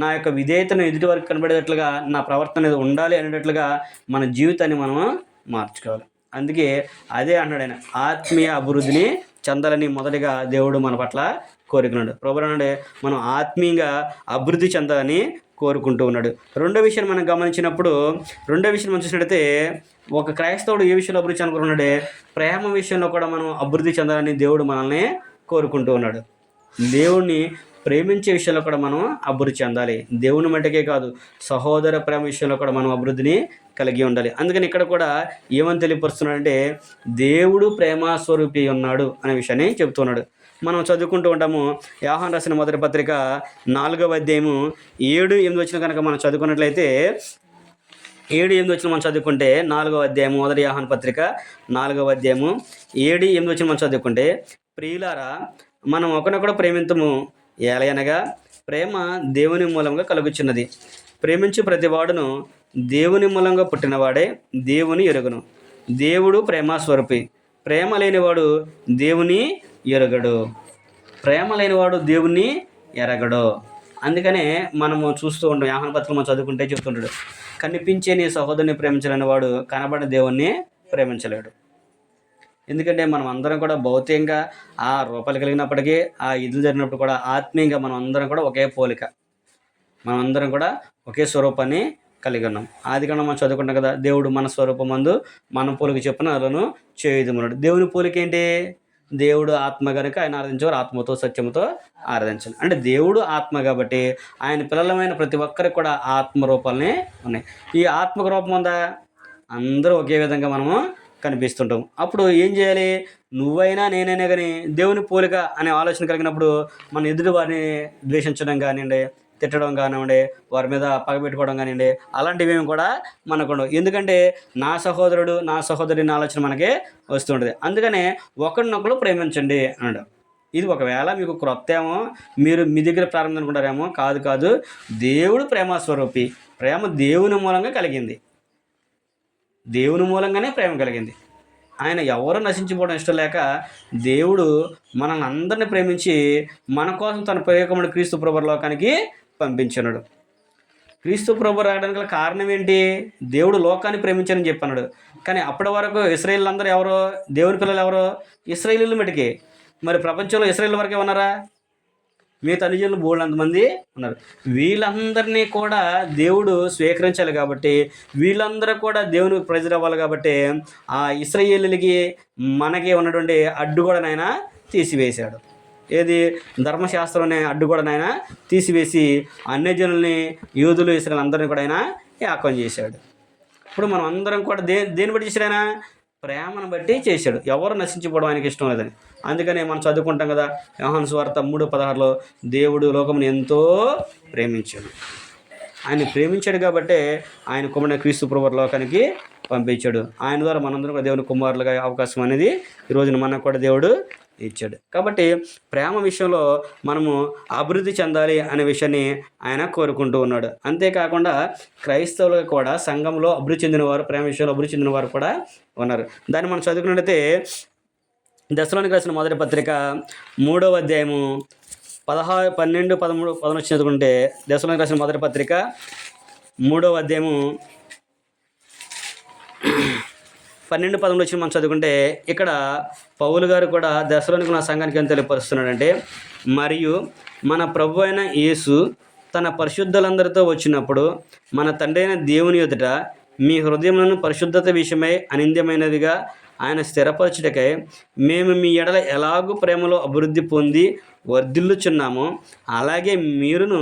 A: నా యొక్క విధేయతను ఎదుటి వరకు కనబడేటట్లుగా నా ప్రవర్తన అనేది ఉండాలి అనేటట్లుగా మన జీవితాన్ని మనం మార్చుకోవాలి. అందుకే అదే అన్నాడు ఆయన, ఆత్మీయ అభివృద్ధిని చెందాలని మొదటిగా దేవుడు మన పట్ల కోరుకున్నాడు. ప్రభువు అంటే మనం ఆత్మీయంగా అభివృద్ధి చెందాలని కోరుకుంటూ ఉన్నాడు. రెండో విషయం మనం గమనించినప్పుడు, మనం చూసినట్టయితే ఒక క్రైస్తవుడు ఏ విషయంలో అభివృద్ధి చెందుకుంటున్నాడే, ప్రేమ విషయంలో కూడా మనం అభివృద్ధి చెందాలని దేవుడు మనల్ని కోరుకుంటూ ఉన్నాడు. దేవుణ్ణి ప్రేమించే విషయంలో కూడా మనం అభివృద్ధి చెందాలి. దేవుని మట్టుకే కాదు, సహోదర ప్రేమ విషయంలో కూడా మనం అభివృద్ధిని కలిగి ఉండాలి. అందుకని ఇక్కడ కూడా ఏమని తెలియపరుస్తున్నాడంటే, దేవుడు ప్రేమ స్వరూపి ఉన్నాడు అనే విషయాన్ని చెబుతున్నాడు. మనం చదువుకుంటూ ఉంటాము, యోహాను రాసిన మొదటి పత్రిక 4వ అధ్యాయము 7-8 వచనం కనుక మనం చదువుకున్నట్లయితే, 7-8 వచనం మనం చదువుకుంటే, 4వ అధ్యాయము మొదటి యోహాను పత్రిక 4వ అధ్యాయము 7-8 వచనం మనం చదువుకుంటే, ప్రియులారా మనం ఒకనొకడు ప్రేమింతుము, ఏలయనగా ప్రేమ దేవుని మూలంగా కలుగుచున్నది. ప్రేమించు ప్రతివాడును దేవుని మూలంగా పుట్టినవాడే దేవుని ఎరుగును. దేవుడు ప్రేమ స్వరూపి, ప్రేమ లేనివాడు దేవుని ఎరగడు. అందుకనే మనము చూస్తూ ఉంటాం, యోహాను పత్రిక మనం చదువుకుంటే చెప్తుంటాడు, కనిపించే నీ సహోదరుని ప్రేమించలేని వాడు కనబడిన దేవుణ్ణి ప్రేమించలేడు. ఎందుకంటే మనం అందరం కూడా భౌతికంగా ఆ రూపాలు కలిగినప్పటికీ, ఆ ఇదులు జరిగినప్పుడు కూడా ఆత్మీయంగా మనం అందరం కూడా ఒకే పోలిక, మనం అందరం కూడా ఒకే స్వరూపాన్ని కలిగి ఉన్నాం. ఆదికాండం మనం చదువుకుంటాం కదా, దేవుడు మన స్వరూపమందు మన పోలిక చొప్పున అలను చేయుదుమన్నాడు. దేవుని పోలిక ఏంటి? దేవుడు ఆత్మ కనుక ఆయన ఆరాధించేవారు ఆత్మతో సత్యంతో ఆరాధించాలి. అంటే దేవుడు ఆత్మ కాబట్టి ఆయన పిల్లలమైన ప్రతి ఒక్కరికి కూడా ఆత్మ రూపాలనే ఉన్నాయి. ఈ ఆత్మక రూపం ఉందా? అందరూ ఒకే విధంగా మనము కనిపిస్తుంటాం. అప్పుడు ఏం చేయాలి? నువ్వైనా నేనైనా కానీ దేవుని పోలిక అనే ఆలోచన కలిగినప్పుడు మన ఎదుటి వారిని ద్వేషించడం కానివ్వండి, తిట్టడం కానివ్వండి, వారి మీద పగబెట్టుకోవడం కానివ్వండి, అలాంటివి ఏమి కూడా మనకు ఉండవు. ఎందుకంటే నా సహోదరుడు నా సహోదరుని ఆలోచన మనకే వస్తుంటుంది. అందుకనే ఒకరినొకరు ప్రేమించండి అన్నాడు. ఇది ఒకవేళ మీకు క్రొత్త ఏమో, మీరు మీ దగ్గర ప్రారంభం అనుకుంటారేమో. కాదు కాదు, దేవుడు ప్రేమ స్వరూపి. ప్రేమ దేవుని మూలంగా కలిగింది. దేవుని మూలంగానే ప్రేమ కలిగింది. ఆయన ఎవరు నశించిపోవడం ఇష్టం లేక దేవుడు మనల్ని అందరినీ ప్రేమించి మన కోసం తన ప్రియకుమారుడు క్రీస్తు ప్రభువు లోకానికి పంపించున్నాడు. క్రీస్తు ప్రభు రావడానికి గల కారణం ఏంటి? దేవుడు లోకాన్ని ప్రేమించాలని చెప్పన్నాడు. కానీ అప్పటి వరకు ఇశ్రాయేలు అందరూ ఎవరో, దేవుని పిల్లలు ఎవరో? ఇశ్రాయేలీలు మటుకి. మరి ప్రపంచంలో ఇశ్రాయేల్ వరకే ఉన్నారా? మిగతా అన్యజనులు బోలెడంతమంది ఉన్నారు. వీళ్ళందరినీ కూడా దేవుడు స్వీకరించాలి కాబట్టి, వీళ్ళందరూ కూడా దేవునికి ప్రజలు అవ్వాలి కాబట్టి, ఆ ఇశ్రాయేలీయులకి మనకి ఉన్నటువంటి అడ్డుగోడనైనా తీసివేశాడు. ఏది? ధర్మశాస్త్రం అనే అడ్డుగోడనైనా తీసివేసి అన్యజనుల్ని, యూదులు, ఇశ్రాయేలు అందరినీ కూడా ఆయన ఏకం చేశాడు. ఇప్పుడు మనం అందరం కూడా దేన్ని బట్టి చేశాడు? ఆయన ప్రేమను బట్టి చేశాడు. ఎవరు నశించిపోవడం ఆయనకి ఇష్టం లేదని. అందుకనే మనం చదువుకుంటాం కదా, యోహాను సువార్త 3:16లో దేవుడు లోకమును ఎంతో ప్రేమించాడు. ఆయన ప్రేమించాడు కాబట్టి ఆయన కుమారుడైన క్రీస్తు ప్రభువు లోకానికి పంపించాడు. ఆయన ద్వారా మనందరం కూడా దేవుని కుమారులుగా అవకాశం అనేది ఈరోజున మనకు కూడా దేవుడు ఇచ్చాడు. కాబట్టి ప్రేమ విషయంలో మనము అభివృద్ధి చెందాలి అనే విషయాన్ని ఆయన కోరుకుంటూ ఉన్నాడు. అంతేకాకుండా క్రైస్తవులుగా కూడా సంఘంలో అభివృద్ధి చెందినవారు, ప్రేమ విషయంలో అభివృద్ధి చెందిన వారు కూడా ఉన్నారు. దాన్ని మనం చదువుకున్నట్లయితే దశలోనికి రాసిన మొదటి పత్రిక 3వ అధ్యాయము 16, 12, 13, 14 చదువుకుంటే, దశలోనికి రాసిన మొదటి పత్రిక 3వ అధ్యాయము 12, 13 వచ్చిన మనం చదువుకుంటే, ఇక్కడ పౌలు గారు కూడా దశలోనికి ఉన్న సంఘానికి ఏం తెలియపరుస్తున్నాడంటే, మరియు మన ప్రభు అయిన యేసు తన పరిశుద్ధులందరితో వచ్చినప్పుడు మన తండ్రి అయిన దేవుని ఎదుట మీ హృదయములను పరిశుద్ధత విషయమై అనింద్యమైనదిగా ఆయన స్థిరపరచుటకై మేము మీ ఎడల ఎలాగూ ప్రేమలో అభివృద్ధి పొంది వర్ధిల్లుచున్నామో, అలాగే మీరును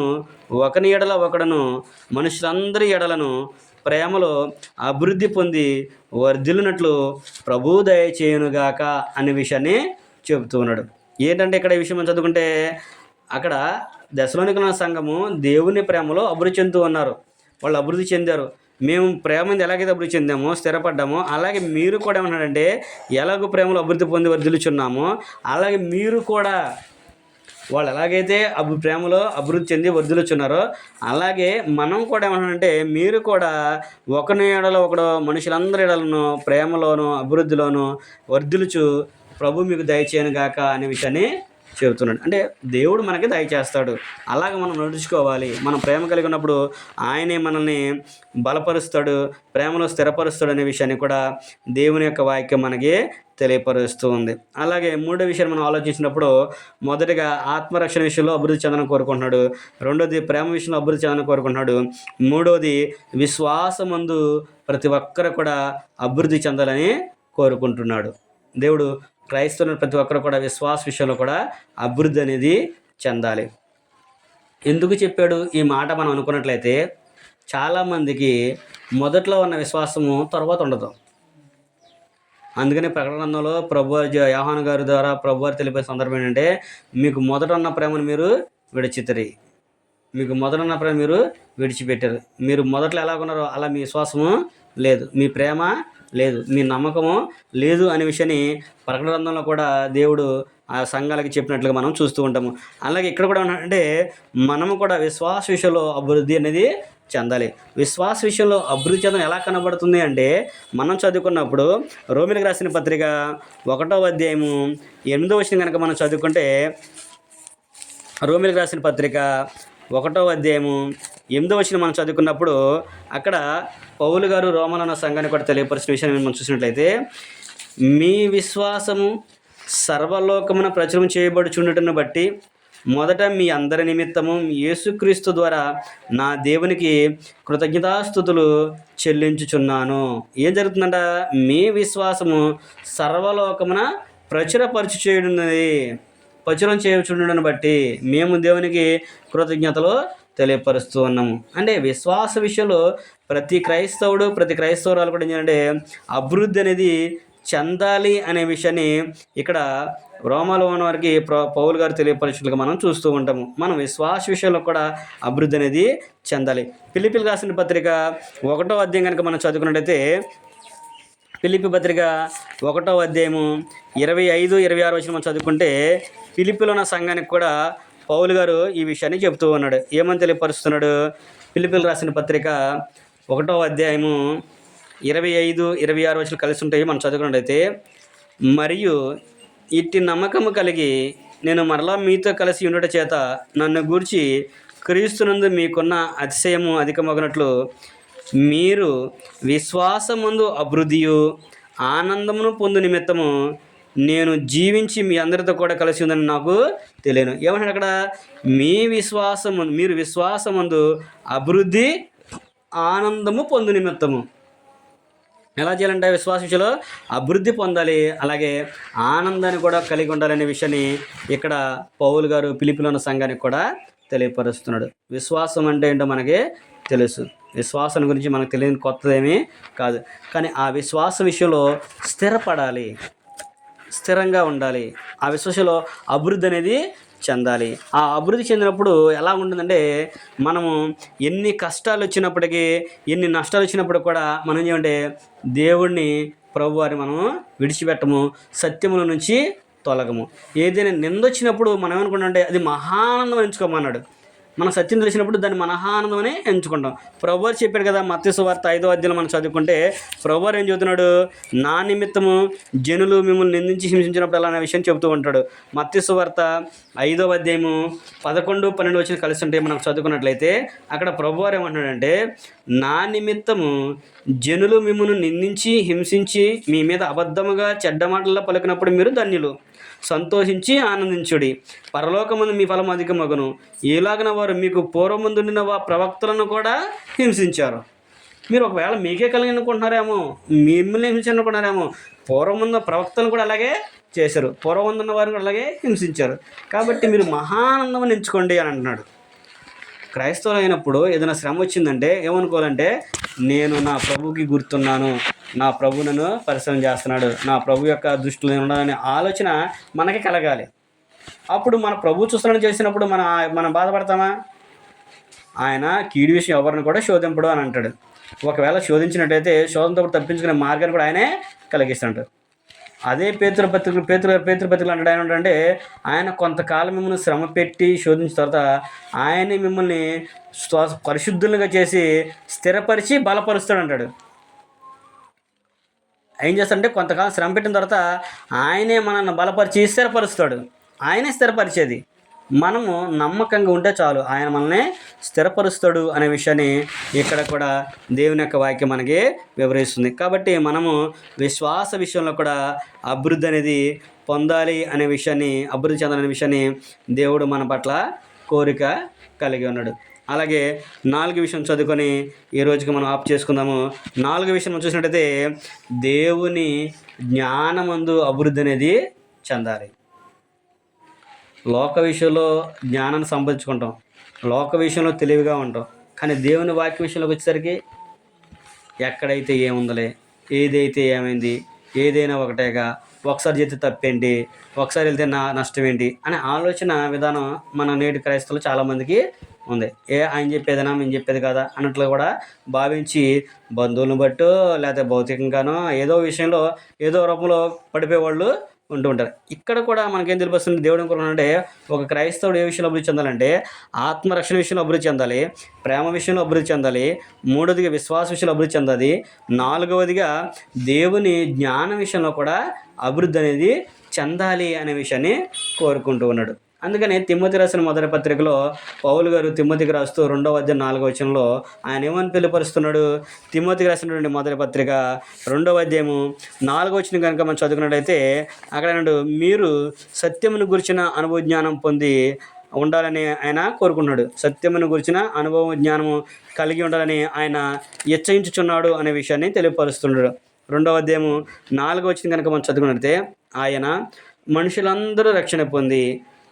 A: ఒకని ఎడల ఒకడును మనుషులందరి ఎడలను ప్రేమలో అభివృద్ధి పొంది వర్ధిల్లునట్లు ప్రభువు దయచేయునుగాక అనే విషయాన్ని చెబుతూ ఉన్నాడు. ఏంటంటే ఇక్కడ ఈ విషయం మనం చదువుకుంటే, అక్కడ దశలోనికల సంఘము దేవుని ప్రేమలో అభివృద్ధి చెందుతూ ఉన్నారు. వాళ్ళు అభివృద్ధి చెందారు. మేము ప్రేమ మీద ఎలాగైతే అభివృద్ధి చెందామో, స్థిరపడ్డామో, అలాగే మీరు కూడా ఏమన్నాడంటే, ఎలాగో ప్రేమలో అభివృద్ధి పొంది వర్ధిల్లుచున్నామో అలాగే మీరు కూడా, వాళ్ళు ఎలాగైతే ప్రేమలో అభివృద్ధి చెంది వర్ధిల్లుచున్నారో అలాగే మనం కూడా ఏమన్నాడంటే, మీరు కూడా ఒకరి ఎడల ఒకడు మనుషులందరి ఎడలను ప్రేమలోను అభివృద్ధిలోను వర్ధిల్లుచు ప్రభు మీకు దయచేయను గాక అనే విషయాన్ని చెబుతున్నాడు. అంటే దేవుడు మనకి దయచేస్తాడు. అలాగ మనం నడుచుకోవాలి. మనం ప్రేమ కలిగి ఉన్నప్పుడు ఆయనే మనల్ని బలపరుస్తాడు, ప్రేమలో స్థిరపరుస్తాడు అనే విషయాన్ని కూడా దేవుని యొక్క వాక్యం మనకి తెలియపరుస్తూ ఉంది. అలాగే మూడో విషయాన్ని మనం ఆలోచించినప్పుడు, మొదటిగా ఆత్మరక్షణ విషయంలో అభివృద్ధి చెందాలని కోరుకుంటున్నాడు. రెండోది ప్రేమ విషయంలో అభివృద్ధి చెందాలని కోరుకుంటున్నాడు. మూడోది విశ్వాసమందు ప్రతి ఒక్కరు కూడా అభివృద్ధి చెందాలని కోరుకుంటున్నాడు. దేవుడు క్రైస్తవులను ప్రతి ఒక్కరు కూడా విశ్వాస విషయంలో కూడా అభివృద్ధి అనేది చెందాలి. ఎందుకు చెప్పాడు ఈ మాట మనం అనుకున్నట్లయితే, చాలామందికి మొదట్లో ఉన్న విశ్వాసము తర్వాత ఉండదు. అందుకని ప్రకటన గ్రంథంలో యోహాను గారి ద్వారా ప్రభువారు తెలిపే సందర్భం ఏంటంటే, మీకు మొదట ఉన్న ప్రేమను మీరు విడిచితిరి, మీకు మొదట ఉన్న ప్రేమ మీరు విడిచిపెట్టారు. మీరు మొదట్లో ఎలాగున్నారో అలా మీ విశ్వాసము లేదు, మీ ప్రేమ లేదు, మీ నమ్మకము లేదు అనే విషయాన్ని ప్రకటన గ్రంథంలో కూడా దేవుడు ఆ సంఘాలకి చెప్పినట్లుగా మనం చూస్తూ ఉంటాము. అలాగే ఇక్కడ కూడా అంటే మనము కూడా విశ్వాస విషయంలో అభివృద్ధి అనేది చెందాలి. విశ్వాస విషయంలో అభివృద్ధి చెందడం ఎలా కనబడుతుంది అంటే, మనం చదువుకున్నప్పుడు రోమిలకు రాసిన పత్రిక 1వ అధ్యాయము 8వ వచనం కనుక మనం చదువుకుంటే, రోమిలకు రాసిన పత్రిక 1వ అధ్యాయము 8వ వచనం మనం చదువుకున్నప్పుడు, అక్కడ పౌలు గారు రోమలో ఉన్న సంఘాన్ని కూడా తెలియపరిచిన విషయాన్ని మనం చూసినట్లయితే, మీ విశ్వాసము సర్వలోకమున ప్రచురం చేయబడుచుండటను బట్టి మొదట మీ అందరి నిమిత్తము యేసుక్రీస్తు ద్వారా నా దేవునికి కృతజ్ఞతాస్తుతులు చెల్లించుచున్నాను. ఏం జరుగుతుందంట? మీ విశ్వాసము సర్వలోకమున ప్రచురపరచు చేయుడున్నది. ప్రచురం చేయుచుండును బట్టి మేము దేవునికి కృతజ్ఞతలు తెలియపరుస్తూ ఉన్నాము. అంటే విశ్వాస విషయంలో ప్రతి క్రైస్తవురాలు కూడా ఏంటంటే అభివృద్ధి అనేది చెందాలి అనే విషయాన్ని ఇక్కడ రోమాలో ఉన్న వారికి పౌలు గారు తెలియపరచులుగా మనం చూస్తూ ఉంటాము. మనం విశ్వాస విషయంలో కూడా అభివృద్ధి అనేది చెందాలి. ఫిలిప్పీలకు రాసిన పత్రిక 1వ అధ్యాయం కనుక మనం చదువుకున్నట్టయితే, ఫిలిప్పీ పత్రిక 1వ అధ్యాయము 25-26 వచనం మనం చదువుకుంటే, ఫిలిప్పీలో ఉన్న సంఘానికి కూడా పౌలు గారు ఈ విషయాన్ని చెబుతూ ఉన్నాడు. ఏమని తెలియపరుస్తున్నాడు? ఫిలిప్పీలకు రాసిన పత్రిక 1వ అధ్యాయము 25-26 వచనం కలిసి ఉంటాయి. మనం చదువుకున్నట్టయితే, మరియు ఇట్టి నమ్మకము కలిగి నేను మరలా మీతో కలిసి ఉండుట చేత నన్ను గూర్చి క్రీస్తునందు మీకున్న అతిశయము అధికమగినట్లు మీరు విశ్వాసమందు అభివృద్ధియు ఆనందమును పొందు నిమిత్తము నేను జీవించి మీ అందరితో కూడా కలిసి ఉందని నాకు తెలియను. ఏమంటాడు అక్కడ? మీరు విశ్వాసమందు అభివృద్ధి ఆనందము పొందు నిమిత్తము. ఎలా చేయాలంటే విశ్వాస విషయంలో అభివృద్ధి పొందాలి, అలాగే ఆనందాన్ని కూడా కలిగి ఉండాలనే విషయాన్ని ఇక్కడ పౌలు గారు ఫిలిప్పీలో ఉన్న సంఘానికి కూడా తెలియపరుస్తున్నాడు. విశ్వాసం అంటే ఏంటో మనకి తెలుసు. విశ్వాసం గురించి మనకు తెలియని కొత్తదేమీ కాదు. కానీ ఆ విశ్వాస విషయంలో స్థిరపడాలి, స్థిరంగా ఉండాలి. ఆ విశ్వాసంలో అభివృద్ధి అనేది చెందాలి. ఆ అభివృద్ధి చెందినప్పుడు ఎలా ఉంటుందంటే, మనము ఎన్ని కష్టాలు వచ్చినప్పటికీ, ఎన్ని నష్టాలు వచ్చినప్పుడు కూడా మనం ఏమంటే దేవుణ్ణి, ప్రభువారిని మనం విడిచిపెట్టము, సత్యముల నుంచి తొలగము. ఏదైనా నిందొచ్చినప్పుడు మనం ఏమనుకుంటామంటే అది మహానందం ఎంచుకోమన్నాడు. మన సత్యం తెలిసినప్పుడు దాన్ని మహానందం అని ఎంచుకుంటాం. ప్రభువారు చెప్పాడు కదా, మత్తయి సువార్త 5వ అధ్యాయంలో మనం చదువుకుంటే ప్రభువారు ఏం చెబుతున్నాడు? నా నిమిత్తము జనులు మిమ్మల్ని నిందించి హింసించినప్పుడు అలా అనే విషయం చెబుతూ ఉంటాడు. మత్తయి సువార్త 5వ అధ్యాయము 11-12 వచనం కలిసి ఉంటే మనం చదువుకున్నట్లయితే అక్కడ ప్రభువారు ఏమంటున్నాడంటే, నా నిమిత్తము జనులు మిమ్మల్ని నిందించి హింసించి మీ మీద అబద్ధముగా చెడ్డ మాటల్లో పలికినప్పుడు మీరు ధన్యులు, సంతోషించి ఆనందించుడి, పరలోకమందు మీ ఫలం అధికమగును. ఇలాగన వారు మీకు పూర్వముందుండిన ప్రవక్తలను కూడా హింసించారు. మీరు ఒకవేళ మీకే కలిగి అనుకుంటున్నారేమో, మిమ్మల్ని హింసించారనుకుంటున్నారేమో, పూర్వముందు ప్రవక్తలను కూడా అలాగే చేశారు, పూర్వముందున్న వారిని కూడా అలాగే హింసించారు. కాబట్టి మీరు మహానందం ఎంచుకోండి అని అంటున్నాడు. క్రైస్తవులు అయినప్పుడు ఏదైనా శ్రమ వచ్చిందంటే ఏమనుకోవాలంటే, నేను నా ప్రభుకి గుర్తున్నాను, నా ప్రభు నన్ను పరిశ్రమ చేస్తున్నాడు, నా ప్రభు యొక్క దృష్టిలో ఉండాలనే ఆలోచన మనకి కలగాలి. అప్పుడు మన ప్రభు చూస్తున్నాను చేసినప్పుడు మనం బాధపడతామా? ఆయన కీడు విషయం ఎవరిని కూడా శోధింపడు అని అంటాడు. ఒకవేళ శోధించినట్టయితే శోధనతో తప్పించుకునే మార్గాన్ని కూడా ఆయనే కలిగిస్తాడు. అదే పేతురుపత్రికలు అంటాడు. ఆయన ఏంటంటే, ఆయన కొంతకాలం మిమ్మల్ని శ్రమ పెట్టి శోధించిన తర్వాత ఆయనే మిమ్మల్ని పరిశుద్ధులుగా చేసి స్థిరపరిచి బలపరుస్తాడు అంటాడు. ఏం చేస్తాడంటే, కొంతకాలం శ్రమ పెట్టిన తర్వాత ఆయనే మనల్ని బలపరిచి స్థిరపరుస్తాడు. ఆయనే స్థిరపరిచేది. మనము నమ్మకంగా ఉంటే చాలు, ఆయన మనల్ని స్థిరపరుస్తాడు అనే విషయాన్ని ఇక్కడ కూడా దేవుని యొక్క వాక్యం మనకి వివరిస్తుంది. కాబట్టి మనము విశ్వాస విషయంలో కూడా అభివృద్ధి అనేది పొందాలి అనే విషయాన్ని, అభివృద్ధి చెందాలనే విషయాన్ని దేవుడు మన పట్ల కోరిక కలిగి ఉన్నాడు. అలాగే 4వ విషయం చదువుకొని ఈ రోజుకి మనం ఆఫ్ చేసుకుందాము. 4వ విషయం మనం చూసినట్టయితే, దేవుని జ్ఞానమందు అభివృద్ధి అనేది చెందాలి. లోక విషయంలో జ్ఞానాన్ని సంపాదించుకుంటాం, లోక విషయంలో తెలివిగా ఉంటాం. కానీ దేవుని వాక్య విషయంలోకి వచ్చేసరికి ఎక్కడైతే ఏముందలే, ఏదైతే ఏమైంది, ఏదైనా ఒకటేగా, ఒకసారి చేస్తే తప్పేంటి, ఒకసారి వెళ్తే నష్టం ఏంటి అనే ఆలోచన విధానం మన నేటి క్రైస్తవులు చాలామందికి ఉంది. ఆయన చెప్పేదైనా మేము చెప్పేది కదా అన్నట్లు కూడా భావించి బంధువులను బట్టో లేకపోతే భౌతికంగానో ఏదో విషయంలో ఏదో రూపంలో పడిపోయేవాళ్ళు ఉంటూ ఉంటారు. ఇక్కడ కూడా మనకేం తెలిపిస్తుంది దేవుడు అనుకుంటున్నాడంటే, ఒక క్రైస్తవుడు ఏ విషయంలో అభివృద్ధి చెందాలంటే ఆత్మరక్షణ విషయంలో అభివృద్ధి చెందాలి, ప్రేమ విషయంలో అభివృద్ధి చెందాలి, 3వదిగా విశ్వాస విషయంలో అభివృద్ధి చెందాలి, 4వదిగా దేవుని జ్ఞానం విషయంలో కూడా అభివృద్ధి అనేది చెందాలి అనే విషయాన్ని కోరుకుంటూ ఉన్నాడు. అందుకని తిమోతి రాసిన మొదటి పత్రికలో పౌలు గారు తిమోతికి రాస్తూ 2వ అధ్యాయం 4వ వచనంలో ఆయన ఏమని పిలుపరుస్తున్నాడు? తిమోతికి రాసినటువంటి మొదటి పత్రిక 2వ అధ్యాయము 4వ వచనం కనుక మనం చదువుకున్నట్టయితే అక్కడ అన్నాడు, మీరు సత్యమును గురించిన అనుభవ జ్ఞానం పొంది ఉండాలని ఆయన కోరుకున్నాడు. సత్యమును గురించిన అనుభవ జ్ఞానము కలిగి ఉండాలని ఆయన హెచ్చరించుచున్నాడు అనే విషయాన్ని తెలియపరుస్తున్నాడు. 2వ అధ్యాయము 4వ వచనం కనుక మనం చదువుకున్నట్లయితే ఆయన మనుషులందరూ రక్షణ పొంది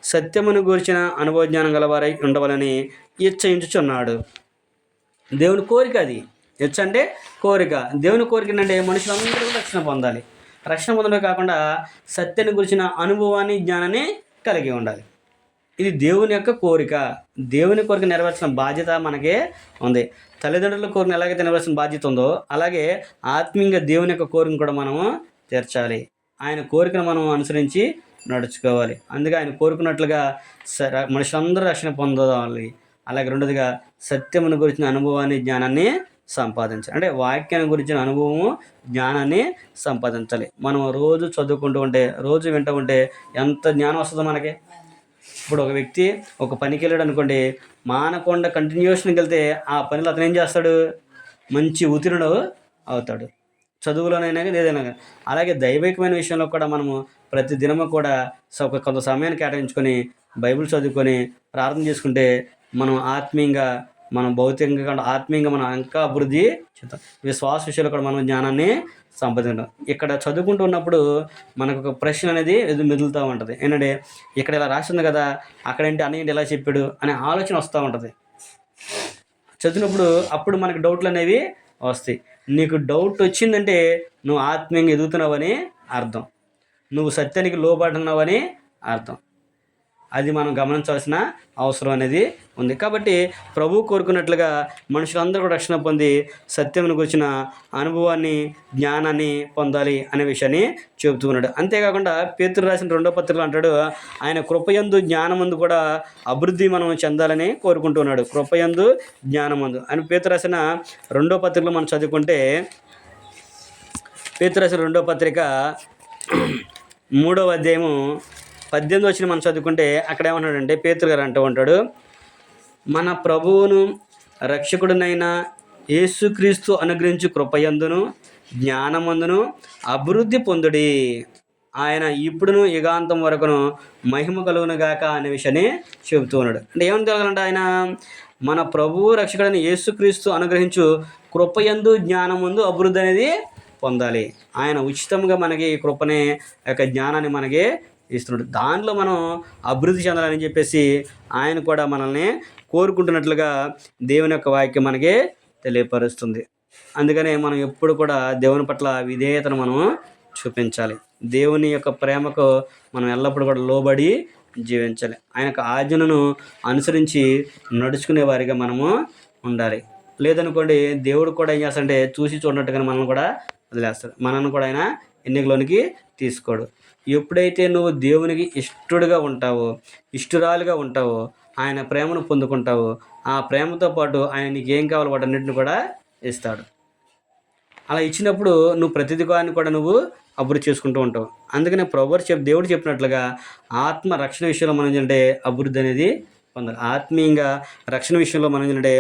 A: సత్యమును గూర్చిన అనుభవజ్ఞానం గలవారై ఉండవాలని ఇచ్చయించుచున్నాడు. దేవుని కోరిక అది. ఇచ్చ అంటే కోరిక. దేవుని కోరిక ఏంటంటే మనుషులందరూ రక్షణ పొందాలి. రక్షణ పొందడమే కాకుండా సత్యాన్ని గురించిన అనుభవాన్ని, జ్ఞానాన్ని కలిగి ఉండాలి. ఇది దేవుని యొక్క కోరిక. దేవుని కోరిక నెరవేర్చిన బాధ్యత మనకే ఉంది. తల్లిదండ్రుల కోరికను ఎలాగైతే నెరవేర్చిన బాధ్యత ఉందో అలాగే ఆత్మీయంగా దేవుని యొక్క కోరికను కూడా మనము తీర్చాలి. ఆయన కోరికను మనం అనుసరించి నడుచుకోవాలి. అందుకే ఆయన కోరుకున్నట్లుగా మనుషులందరూ రక్షణ పొందాలి. అలాగే రెండోదిగా సత్యమును గురించిన అనుభవాన్ని, జ్ఞానాన్ని సంపాదించాలి. అంటే వాక్యాన్ని గురించిన అనుభవము, జ్ఞానాన్ని సంపాదించాలి. మనం రోజు చదువుకుంటూ ఉంటే, రోజు వింటూ ఉంటే ఎంత జ్ఞానం వస్తుందో మనకి. ఇప్పుడు ఒక వ్యక్తి ఒక పనికి వెళ్ళాడు అనుకోండి, మానకుండా కంటిన్యూషన్కి వెళ్తే ఆ పనిలో అతను ఏం చేస్తాడు? మంచి ఉత్తీర్ణుడు అవుతాడు. చదువులోనైనా ఏదైనా. అలాగే దైవికమైన విషయంలో కూడా మనము ప్రతి దినము కూడా కొంత సమయాన్ని కేటాయించుకొని బైబిల్ చదువుకొని ప్రార్థన చేసుకుంటే మనం ఆత్మీయంగా, మనం భౌతికంగా కాకుండా ఆత్మీయంగా మనం ఇంకా అభివృద్ధి చెందుతాం. విశ్వాస విషయంలో కూడా మనం జ్ఞానాన్ని సంపాదించాం. ఇక్కడ చదువుకుంటూ ఉన్నప్పుడు మనకు ఒక ప్రశ్న అనేది మెదులుతూ ఉంటుంది. ఏంటంటే ఇక్కడ ఇలా రాసింది కదా, అక్కడేంటి అన్నయ్య ఇలా చెప్పాడు అనే ఆలోచన వస్తూ ఉంటుంది చదివినప్పుడు. అప్పుడు మనకు డౌట్లు అనేవి వస్తాయి. నీకు డౌట్ వచ్చిందంటే నువ్వు ఆత్మీయంగా ఎదుగుతున్నావని అర్థం, నువ్వు సత్యానికి లోబడుతున్నావని అర్థం. అది మనం గమనించాల్సిన అవసరం అనేది ఉంది. కాబట్టి ప్రభువు కోరుకున్నట్లుగా మనుషులందరూ కూడా రక్షణ పొంది సత్యమును గురించిన అనుభవాన్ని, జ్ఞానాన్ని పొందాలి అనే విషయాన్ని చెబుతున్నాడు. అంతేకాకుండా పేతురు రాసిన 2వ పత్రికలో అంటాడు, ఆయన కృపయందు జ్ఞానమందు కూడా అభివృద్ధి మనం చెందాలని కోరుకుంటున్నాడు. కృపయందు జ్ఞానమందు అని పేతురు రాసిన 2వ పత్రికలో మనం చదువుకుంటే, పేతురు రాసిన 2వ పత్రిక 3వ అధ్యాయము 18 వచ్చిన మనం చదువుకుంటే అక్కడ ఏమన్నాడంటే, పేతురు గారు అంటూ ఉంటాడు, మన ప్రభువును రక్షకుడునైన యేసుక్రీస్తు అనుగ్రహించు కృపయందును జ్ఞానమందును అభివృద్ధి పొందుడి. ఆయన ఇప్పుడును యుగాంతం వరకును మహిమ కలుగునుగాక అనే విషయాన్ని చెబుతూ ఉన్నాడు. అంటే ఏమని కలగాలంటే, ఆయన మన ప్రభువు రక్షకుడైన యేసుక్రీస్తు అనుగ్రహించు కృపయందు జ్ఞానమందు అభివృద్ధి అనేది పొందాలి. ఆయన ఉచితంగా మనకి కృపనే యొక్క జ్ఞానాన్ని మనకి ఇస్తున్నాడు. దానిలో మనం అభివృద్ధి చెందాలని చెప్పేసి ఆయన కూడా మనల్ని కోరుకుంటున్నట్లుగా దేవుని యొక్క వాక్యం మనకి తెలియపరుస్తుంది. అందుకనే మనం ఎప్పుడు కూడా దేవుని పట్ల విధేయతను మనం చూపించాలి. దేవుని యొక్క ప్రేమకు మనం ఎల్లప్పుడూ కూడా లోబడి జీవించాలి. ఆయన యొక్క ఆజ్ఞలను అనుసరించి నడుచుకునే వారిగా మనము ఉండాలి. లేదనుకోండి, దేవుడు కూడా ఏం చేస్తాడంటే చూసి చూడనట్టుగా మనల్ని కూడా వదిలేస్తాడు. మనల్ని కూడా ఆయన ఎన్నికలోనికి తీసుకోడు. ఎప్పుడైతే నువ్వు దేవునికి ఇష్టడుగా ఉంటావో, ఇష్టరాలుగా ఉంటావో, ఆయన ప్రేమను పొందుకుంటావో, ఆ ప్రేమతో పాటు ఆయన నీకు ఏం కావాలో వాటన్నిటిని కూడా ఇస్తాడు. అలా ఇచ్చినప్పుడు నువ్వు ప్రతిది కూడా నువ్వు అభివృద్ధి చేసుకుంటూ ఉంటావు. అందుకనే దేవుడు చెప్పినట్లుగా ఆత్మ రక్షణ విషయంలో మనం ఏంటంటే అభివృద్ధి అనేది పొందాలి. ఆత్మీయంగా రక్షణ విషయంలో మనం ఏంటంటే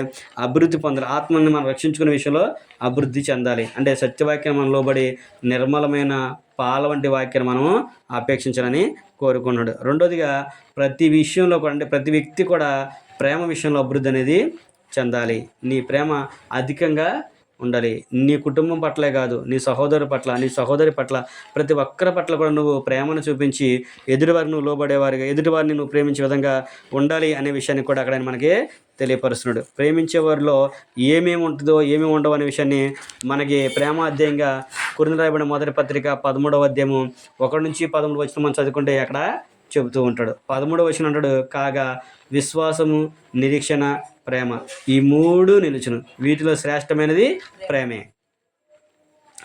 A: అభివృద్ధి పొందాలి. ఆత్మని మనం రక్షించుకునే విషయంలో అభివృద్ధి చెందాలి. అంటే సత్యవాక్యం మనం లోబడి నిర్మలమైన పాల వంటి వాక్యాన్ని మనము అపేక్షించాలని కోరుకున్నాడు. రెండోదిగా ప్రతి విషయంలో కూడా, అంటే ప్రతి వ్యక్తి కూడా ప్రేమ విషయంలో అభివృద్ధి అనేది చెందాలి. నీ ప్రేమ అధికంగా ఉండాలి. నీ కుటుంబం పట్లే కాదు, నీ సహోదరు పట్ల, నీ సహోదరి పట్ల, ప్రతి ఒక్కరి పట్ల కూడా నువ్వు ప్రేమను చూపించి ఎదుటివారిని నువ్వు లోబడేవారిగా, ఎదుటివారిని నువ్వు ప్రేమించే విధంగా ఉండాలి అనే విషయాన్ని కూడా అక్కడ మనకి తెలియపరుస్తున్నాడు. ప్రేమించే వారిలో ఏమేమి ఉంటుందో ఏమేమి ఉండవు అనే విషయాన్ని మనకి ప్రేమ అధ్యాయంగా కొరింథీయులకు రాయబడిన మొదటి పత్రిక 13వ అధ్యాయము 1 నుంచి 13 వచనం మనం చదువుకుంటే అక్కడ చెబుతూ ఉంటాడు. 13వ వచనం అంటాడు, కాగా విశ్వాసము, నిరీక్షణ, ప్రేమ ఈ 3 నిలుచును, వీటిలో శ్రేష్టమైనది ప్రేమే.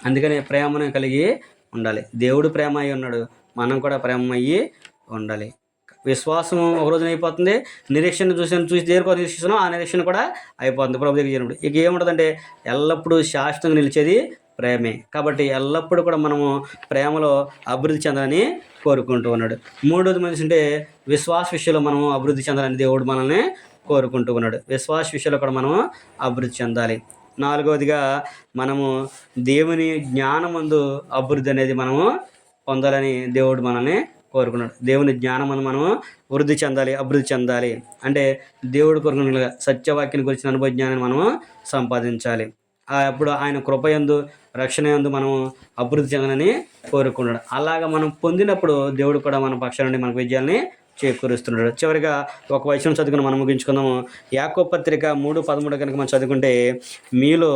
A: అందుకని ప్రేమను కలిగి ఉండాలి. దేవుడు ప్రేమ అయి ఉన్నాడు, మనం కూడా ప్రేమ అయ్యి ఉండాలి. విశ్వాసం ఒక రోజున అయిపోతుంది, నిరీక్షణ చూసి దేనికో నిరీక్షిస్తున్నాం, ఆ నిరీక్షణ కూడా అయిపోతుంది ప్రభు దగ్గర చేరినప్పుడు. ఇక ఏముంటుందంటే ఎల్లప్పుడూ శాశ్వతంగా నిలిచేది ప్రేమే. కాబట్టి ఎల్లప్పుడూ కూడా మనము ప్రేమలో అభివృద్ధి చెందాలని కోరుకుంటూ ఉన్నాడు. మూడోది మనిషి అంటే విశ్వాస విషయంలో మనము అభివృద్ధి చెందాలని దేవుడు మనల్ని కోరుకుంటూ ఉన్నాడు. విశ్వాస విషయంలో కూడా మనము అభివృద్ధి చెందాలి. నాలుగవదిగా మనము దేవుని జ్ఞానమందు అభివృద్ధి అనేది మనము పొందాలని దేవుడు మనల్ని కోరుకున్నాడు. దేవుని జ్ఞానమందు మనము వృద్ధి చెందాలి, అభివృద్ధి చెందాలి. అంటే దేవుడు కోరుకున్నట్లుగా సత్యవాక్యాన్ని గురించిన అనుభవ జ్ఞానాన్ని మనము సంపాదించాలి. అప్పుడు ఆయన కృపయందు రక్షణ యందు మనం అభివృద్ధి చెందాలని కోరుకున్నాడు. అలాగ మనం పొందినప్పుడు దేవుడు కూడా మన పక్షాన నుండి మనకు విజయాల్ని చేకూరుస్తున్నాడు. చివరిగా ఒక వచనం చదువుకుని మనం ముగించుకుందాము. యాకోబు పత్రిక 3:13 కనుక మనం చదువుకుంటే, మీలో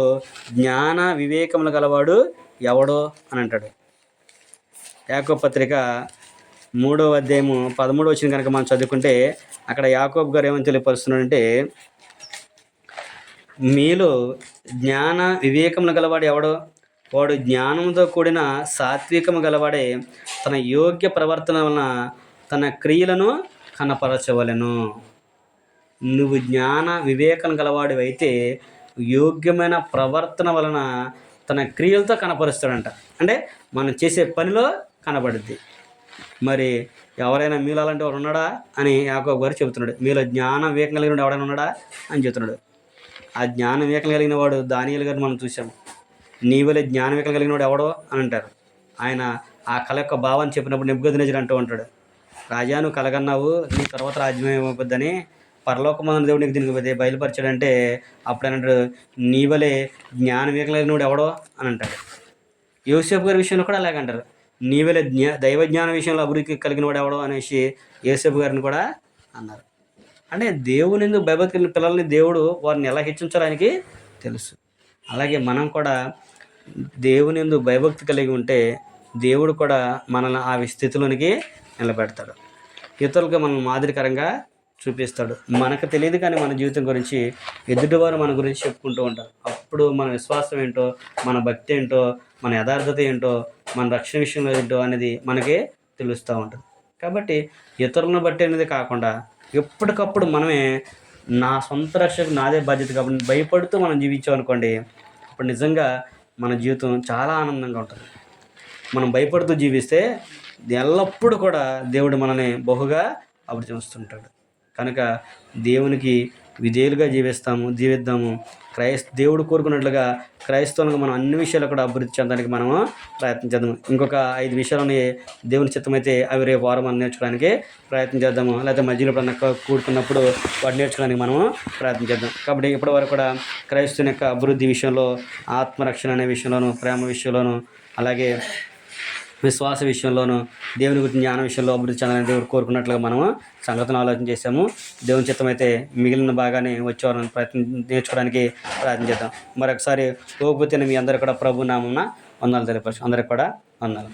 A: జ్ఞాన వివేకములు గలవాడు ఎవడో అని అంటాడు. యాకోబు పత్రిక 3వ అధ్యాయము 13 వచనం కనుక మనం చదువుకుంటే, అక్కడ యాకోబు గారు ఏమని తెలియపరుస్తున్నాడంటే, మీలో జ్ఞాన వివేకములు గలవాడు ఎవడో, వాడు జ్ఞానంతో కూడిన సాత్వికము గలవాడే తన యోగ్య ప్రవర్తన వలన తన క్రియలను కనపరచవలెను. నువ్వు జ్ఞాన వివేకం గలవాడివైతే యోగ్యమైన ప్రవర్తన వలన తన క్రియలతో కనపరుస్తాడంట. అంటే మనం చేసే పనిలో కనబడుద్ది. మరి ఎవరైనా మీలో అలాంటి వాడు ఉన్నాడా అని యాకోబు గారు చెబుతున్నాడు. మీలో జ్ఞాన వివేకం కలిగిన ఎవడైనా ఉన్నాడా అని చెబుతున్నాడు. ఆ జ్ఞాన వివేకం కలిగిన వాడు దానియేలు గారిని మనం చూసాము. నీ వలె జ్ఞాన వివేకం కలిగిన వాడు ఎవడో అని అంటారు. ఆయన ఆ కళ యొక్క భావాన్ని చెప్పినప్పుడు నెబుకద్నెజరు అంటూ ఉంటాడు, రాజా నువ్వు కలగన్నావు, నీ తర్వాత రాజ్యం ఏమైపోద్దని పరలోకమందున దేవుడు నీకు దీనికి బయలుపరిచాడంటే అప్పుడు అంటాడు, నీ వలె జ్ఞాన వివేకం కలిగిన వాడు ఎవడో అని అంటాడు. యోసేపు గారి విషయంలో కూడా అలాగే అంటారు, నీ వలె దైవ జ్ఞాన విషయంలో అభివృద్ధి కలిగిన వాడు ఎవడో అనేసి యోసేపు గారిని కూడా అన్నారు. అంటే దేవుని ఎందుకు భయభక్తుల పిల్లల్ని దేవుడు వారిని ఎలా హెచ్చించాలో ఆయనకి తెలుసు. అలాగే మనం కూడా దేవుని ఎందుకు భయభక్తి కలిగి ఉంటే దేవుడు కూడా మనల్ని ఆ స్థితిలోనికి నిలబెడతాడు. ఇతరులకు మనల్ని మాదిరికరంగా చూపిస్తాడు. మనకు తెలియదు కానీ మన జీవితం గురించి ఎదుటివారు మన గురించి చెప్పుకుంటూ ఉంటారు. అప్పుడు మన విశ్వాసం ఏంటో, మన భక్తి ఏంటో, మన యథార్థత ఏంటో, మన రక్షణ విషయంలో ఏంటో అనేది మనకే తెలుస్తూ ఉంటుంది. కాబట్టి ఇతరులను బట్టి అనేది కాకుండా ఎప్పటికప్పుడు మనమే నా సొంత రక్షకు నాదే బాధ్యత కాబట్టి భయపడుతూ మనం జీవించామనుకోండి, అప్పుడు నిజంగా మన జీవితం చాలా ఆనందంగా ఉంటుంది. మనం భయపడుతూ జీవిస్తే ఎల్లప్పుడూ కూడా దేవుడు మనల్ని బహుగా అభివృద్ధి చేస్తుంటాడు. కనుక దేవునికి విధేయులుగా జీవిద్దాము. దేవుడు కోరుకున్నట్లుగా క్రైస్తవులుగా మనం అన్ని విషయాలు కూడా అభివృద్ధి చెందడానికి మనము ప్రయత్నించేద్దాము. ఇంకొక 5 విషయాలని దేవుని చిత్తమైతే అవి రేపు వారం మనం నేర్చుకోవడానికి ప్రయత్నం చేద్దాము. లేకపోతే మధ్యలో ఎప్పుడన్నా కూడుకున్నప్పుడు వాటి నేర్చుకోవడానికి మనము ప్రయత్నం చేద్దాం. కాబట్టి ఇప్పటి వరకు కూడా క్రైస్తవుని యొక్క అభివృద్ధి విషయంలో, ఆత్మరక్షణ అనే విషయంలోను, ప్రేమ విషయంలోను, అలాగే విశ్వాస విషయంలోనూ, దేవుని గురించి జ్ఞానం విషయంలో అభివృద్ధి చెందాలని దేవుడు కోరుకున్నట్లుగా మనము సంగతులను ఆలోచన చేశాము. దేవుని చిత్తమైతే మిగిలిన భాగాన్ని వచ్చేవారని నేర్చుకోవడానికి ప్రయత్నం చేద్దాం. మరొకసారి పోకపోతే మీ అందరూ కూడా ప్రభు నామమున వందనాలు తెలియపరచు. అందరికి కూడా వందనాలు.